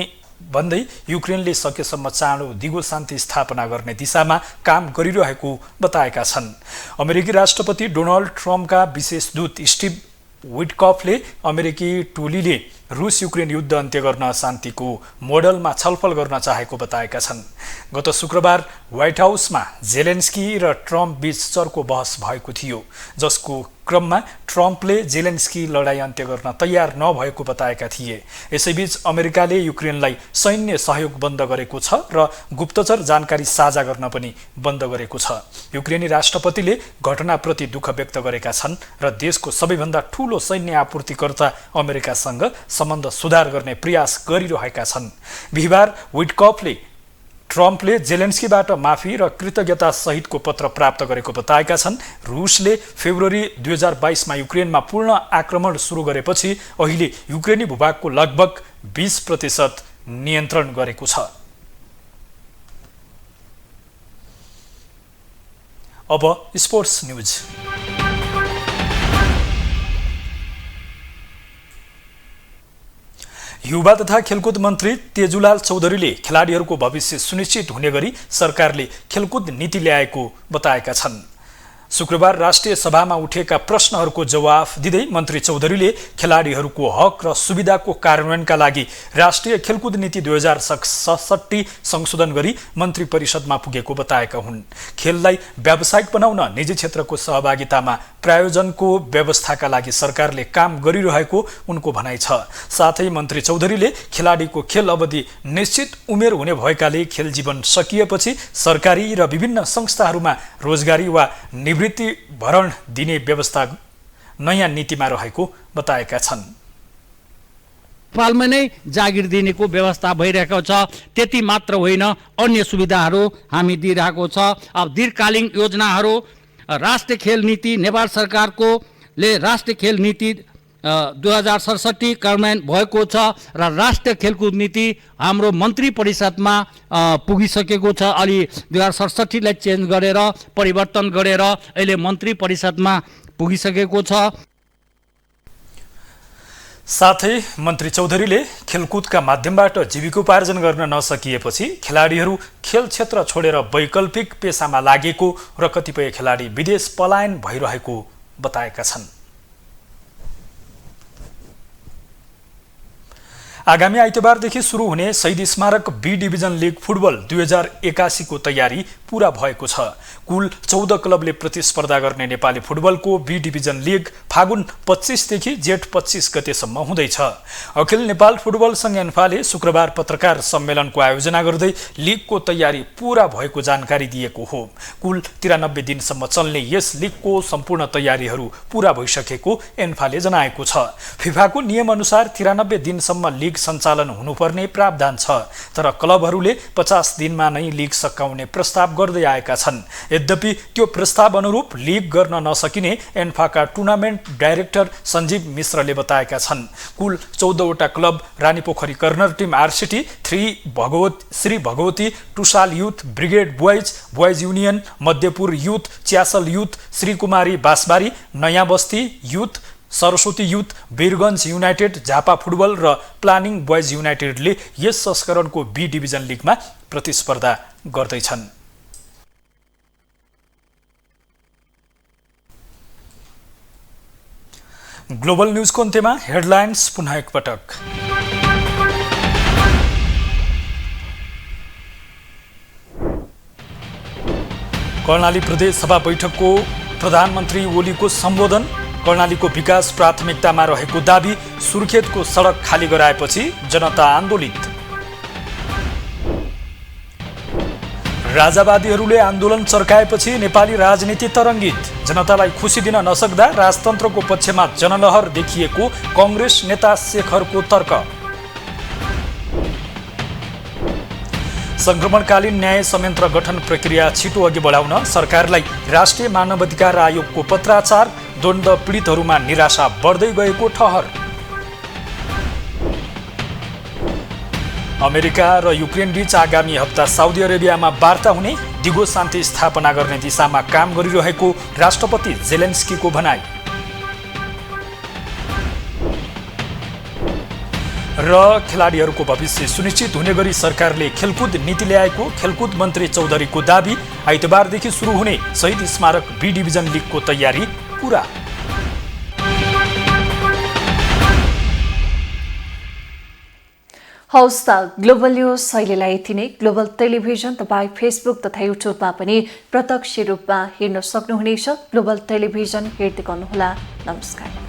भन्दै युक्रेनले सकेसम्म चाँडो दिगो शान्ति स्थापना गर्ने दिशामा काम गरिरहेको बताएका छन्। अमेरिकी राष्ट्रपति डोनाल्ड ट्रम्पका विशेष दूत स्टिभ विटकफले अमेरिकी टोलीले रुस युक्रेन युद्ध अन्त्य गर्न शान्तिको मोडलमा छलफल गर्न चाहेको बताएका छन्। गत शुक्रबार व्हाइट हाउसमा जेलेन्स्की र ट्रम्प बीच चर्को बहस भएको थियो, जसको क्रममा ट्रम्पले जेलेन्स्की लडाई अन्त्य गर्न तयार नभएको बताएका थिए। यसैबीच अमेरिकाले युक्रेनलाई सैन्य सहयोग बन्द गरेको छ र गुप्तचर जानकारी साझा गर्न पनि बन्द गरेको छ। युक्रेनी राष्ट्रपतिले घटनाप्रति दुःख व्यक्त गरेका छन् र देशको सबैभन्दा ठूलो सैन्य आपूर्तिकर्ता अमेरिकासँग सम्बन्ध सुधार गर्ने प्रयास गरिरहेका छन्। बिहिबार विटकफले ट्रम्पले जेलेन्स्कीबाट माफी र कृतज्ञता सहितको पत्र प्राप्त गरेको बताएका छन्। रुसले फेब्रुअरी 2022 मा युक्रेनमा पूर्ण आक्रमण सुरु गरेपछि अहिले युक्रेनी भूभागको लगभग 20% नियन्त्रण गरेको छ। अब स्पोर्ट्स न्यूज। युवा तथा खेलकुद मन्त्री तेजुलाल चौधरीले खेलाडीहरूको भविष्य सुनिश्चित हुने गरी सरकारले खेलकुद नीति ल्याएको बताएका छन्। शुक्रबार राष्ट्रिय सभामा उठेका प्रश्नहरूको जवाफ दिँदै मन्त्री चौधरीले खेलाडीहरूको हक र सुविधाको कार्यान्वयनका लागि राष्ट्रिय खेलकुद नीति 2067 संशोधन गरी मन्त्री परिषदमा पुगेको बताएका हुन्। खेललाई व्यावसायिक बनाउन निजी क्षेत्रको सहभागितामा प्रायोजनको व्यवस्थाका लागि सरकारले काम गरिरहेको उनको भनाइ छ। साथै मन्त्री चौधरीले खेलाडीको खेल अवधि निश्चित उमेर हुने भएकाले खेल जीवन सकिएपछि सरकारी र विभिन्न संस्थाहरूमा रोजगारी वा निवृत्ति भरण दिने व्यवस्था नयाँ नीतिमा रहेको बताएका छन्। नेपालमा नै जागिर दिनेको व्यवस्था भइरहेको छ। त्यति मात्र होइन, अन्य सुविधाहरू हामी दिइरहेको छ। अब दीर्घकालीन योजनाहरू राष्ट्रिय खेल नीति, नेपाल सरकारको राष्ट्रिय खेल नीति 2067 कार्यान्वयन भएको छ र राष्ट्रिय खेलकुद नीति हाम्रो मन्त्री परिषदमा पुगिसकेको छ। अलि 2067 लाई चेन्ज गरेर परिवर्तन गरेर अहिले मन्त्री परिषदमा पुगिसकेको छ। साथै मन्त्री चौधरीले खेलकुदका माध्यमबाट जीविकोपार्जन गर्न नसकिएपछि खेलाडीहरू खेल क्षेत्र छोडेर वैकल्पिक पेसामा लागेको र कतिपय खेलाडी विदेश पलायन भइरहेको बताएका छन्। आगामी आइतबारदेखि सुरु हुने शहीद स्मारक बी डिभिजन लिग फुटबल 2081 को तयारी पूरा भएको छ। कुल 14 क्लबले प्रतिस्पर्धा गर्ने नेपाली फुटबलको बी डिभिजन लिग फागुन 25 देखि जेठ 25 गतेसम्म हुँदैछ। अखिल नेपाल फुटबल संघ एन्फाले शुक्रबार पत्रकार सम्मेलनको आयोजना गर्दै लिगको तयारी पूरा भएको जानकारी दिएको हो। कुल 93 दिनसम्म चल्ने यस लिगको सम्पूर्ण तयारीहरू पूरा भइसकेको एन्फाले जनाएको छ। फिफाको नियमअनुसार 93 दिनसम्म लिग सञ्चालन हुनुपर्ने प्रावधान छ, तर क्लबहरूले 50 दिनमा नै लिग सकाउने प्रस्ताव गर्दै आएका छन्। यद्यपि त्यो प्रस्ताव अनुरूप लिग गर्न नसकिने एन्फाका टुर्नामेन्ट डाइरेक्टर सञ्जीव मिश्रले बताएका छन्। कुल 14 वटा club Ranipokhari corner team RCT, Shri Bhagwati, Tusal youth, brigade boys union, Madhyapur youth, Chyasal youth, Shreekumari Basbari, Naya Basti youth, Saraswati youth, Birgunj united, Jhapa football र प्लानिङ बोइज युनाइटेडले यस संस्करणको बी डिभिजन लिगमा प्रतिस्पर्धा गर्दैछन्। ग्लोबल न्यूजको अन्त्यमा हेडलाइन्स पुनः एकपटक। कर्णाली प्रदेश सभा बैठकको प्रधानमन्त्री ओलीको सम्बोधन, कर्णालीको विकास प्राथमिकतामा रहेको दाबी, सुर्खेतको सडक खाली गराएपछि जनता आन्दोलित। राजावादीहरूले आन्दोलन चर्काएपछि नेपाली राजनीति तरङ्गित, जनतालाई खुसी दिन नसक्दा राजतन्त्रको पक्षमा जनलहर देखिएको कांग्रेस नेता शेखरको तर्क। संक्रमणकालीन न्याय संयन्त्र गठन प्रक्रिया छिटो अघि बढाउन सरकारलाई राष्ट्रिय मानवाधिकार आयोगको पत्राचार, द्वन्द्व पीडितहरूमा निराशा बढ्दै गएको ठहर। अमेरिका र युक्रेन बीच आगामी हप्ता साउदी अरेबियामा वार्ता हुने, दिगो शान्ति स्थापना गर्ने दिशामा काम गरिरहेको राष्ट्रपति जेलेन्स्कीको भनाई। र खेलाडीहरूको भविष्य सुनिश्चित हुने गरी सरकारले खेलकुद नीति ल्याएको खेलकुद मन्त्री चौधरीको दाबी। आइतबारदेखि सुरु हुने शहीद स्मारक बी डिभिजन लिगको तयारी पूरा। हौस् त ग्लोबल न्युज शैलीलाई यति नै। ग्लोबल टेलिभिजन तपाईँ फेसबुक तथा युट्युबमा पनि प्रत्यक्ष रूपमा हेर्न सक्नुहुनेछ। ग्लोबल टेलिभिजन हेर्दै गर्नुहोला। नमस्कार।